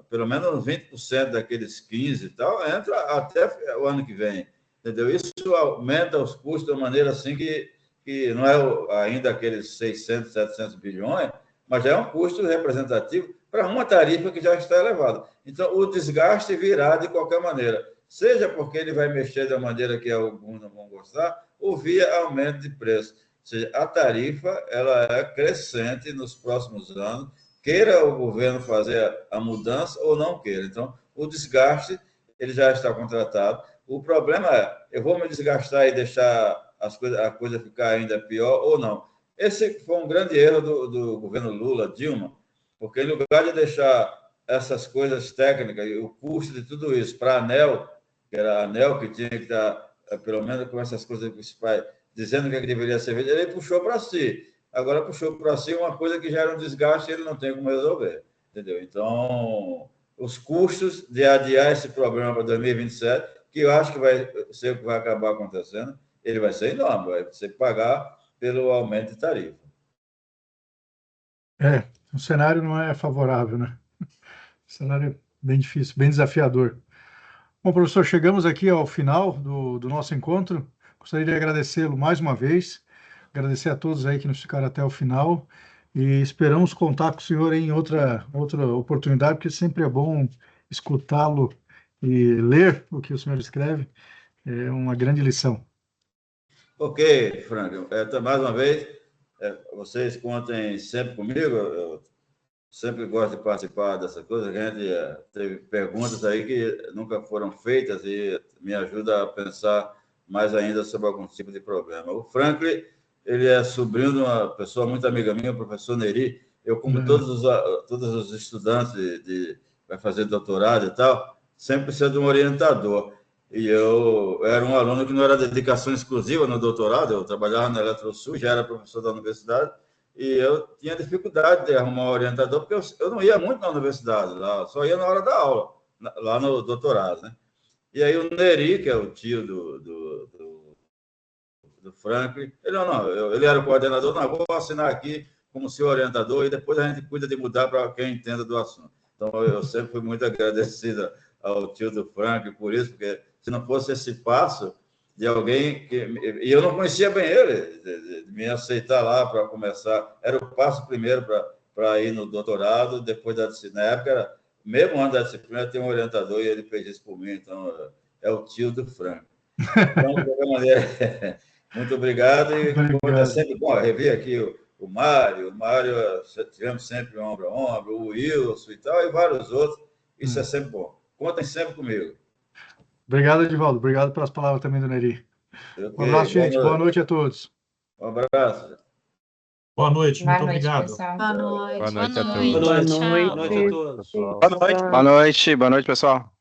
pelo menos 20% daqueles 15 e tal, entra até o ano que vem. Entendeu? Isso aumenta os custos de uma maneira assim que não é ainda aqueles 600, 700 bilhões, mas já é um custo representativo para uma tarifa que já está elevada. Então, o desgaste virá de qualquer maneira, seja porque ele vai mexer de uma maneira que alguns não vão gostar, ou via aumento de preço. Ou seja, a tarifa ela é crescente nos próximos anos, queira o governo fazer a mudança ou não queira. Então, o desgaste ele já está contratado. O problema é, eu vou me desgastar e deixar a coisa ficar ainda pior ou não? Esse foi um grande erro do governo Lula, Dilma, porque em lugar de deixar essas coisas técnicas e o custo de tudo isso para a ANEEL, que era a ANEEL que tinha que estar, pelo menos com essas coisas principais, dizendo o que deveria ser feito, ele puxou para si. Agora puxou para si uma coisa que já era um desgaste e ele não tem como resolver, entendeu? Então, os custos de adiar esse problema para 2027, que eu acho que vai ser o que vai acabar acontecendo, ele vai ser enorme, vai ser pagar pelo aumento de tarifa.
O cenário não é favorável, né? O cenário é bem difícil, bem desafiador. Bom, professor, chegamos aqui ao final do nosso encontro. Gostaria de agradecê-lo mais uma vez, agradecer a todos aí que nos ficaram até o final e esperamos contar com o senhor em outra oportunidade, porque sempre é bom escutá-lo e ler o que o senhor escreve. É uma grande lição.
Ok, Frank. Mais uma vez, vocês contem sempre comigo. Eu sempre gosto de participar dessa coisa. A gente teve perguntas aí que nunca foram feitas e me ajuda a pensar mais ainda sobre algum tipo de problema. O Franklin, ele é sobrinho de uma pessoa muito amiga minha, o professor Neri. Eu, como todos os estudantes vai fazer doutorado e tal, sempre preciso de um orientador. E eu era um aluno que não era dedicação exclusiva no doutorado, eu trabalhava na Eletrosul, já era professor da universidade, e eu tinha dificuldade de arrumar um orientador, porque eu não ia muito na universidade, lá, só ia na hora da aula, lá no doutorado, né? E aí o Neri, que é o tio do Franklin, ele era o coordenador, não, vou assinar aqui como seu orientador, e depois a gente cuida de mudar para quem entenda do assunto. Então, eu sempre fui muito agradecido ao tio do Franklin por isso, porque se não fosse esse passo de alguém que... E eu não conhecia bem ele, de me aceitar lá para começar. Era o passo primeiro para ir no doutorado, depois da disciplina. Na época, mesmo antes da disciplina, tem um orientador e ele fez isso por mim. Então, é o tio do Frank. Então, de qualquer maneira, muito obrigado. E é sempre bom rever aqui o Mário. Tivemos sempre ombro a ombro, o Wilson e tal, e vários outros. Isso é sempre bom. Contem sempre comigo.
Obrigado, Edivaldo. Obrigado pelas palavras também do Neri. Um abraço, gente. Boa noite a todos.
Um abraço.
Boa noite, muito obrigado.
Pessoal. Boa noite.
Boa noite a todos.
Boa noite a todos.
Boa noite, pessoal.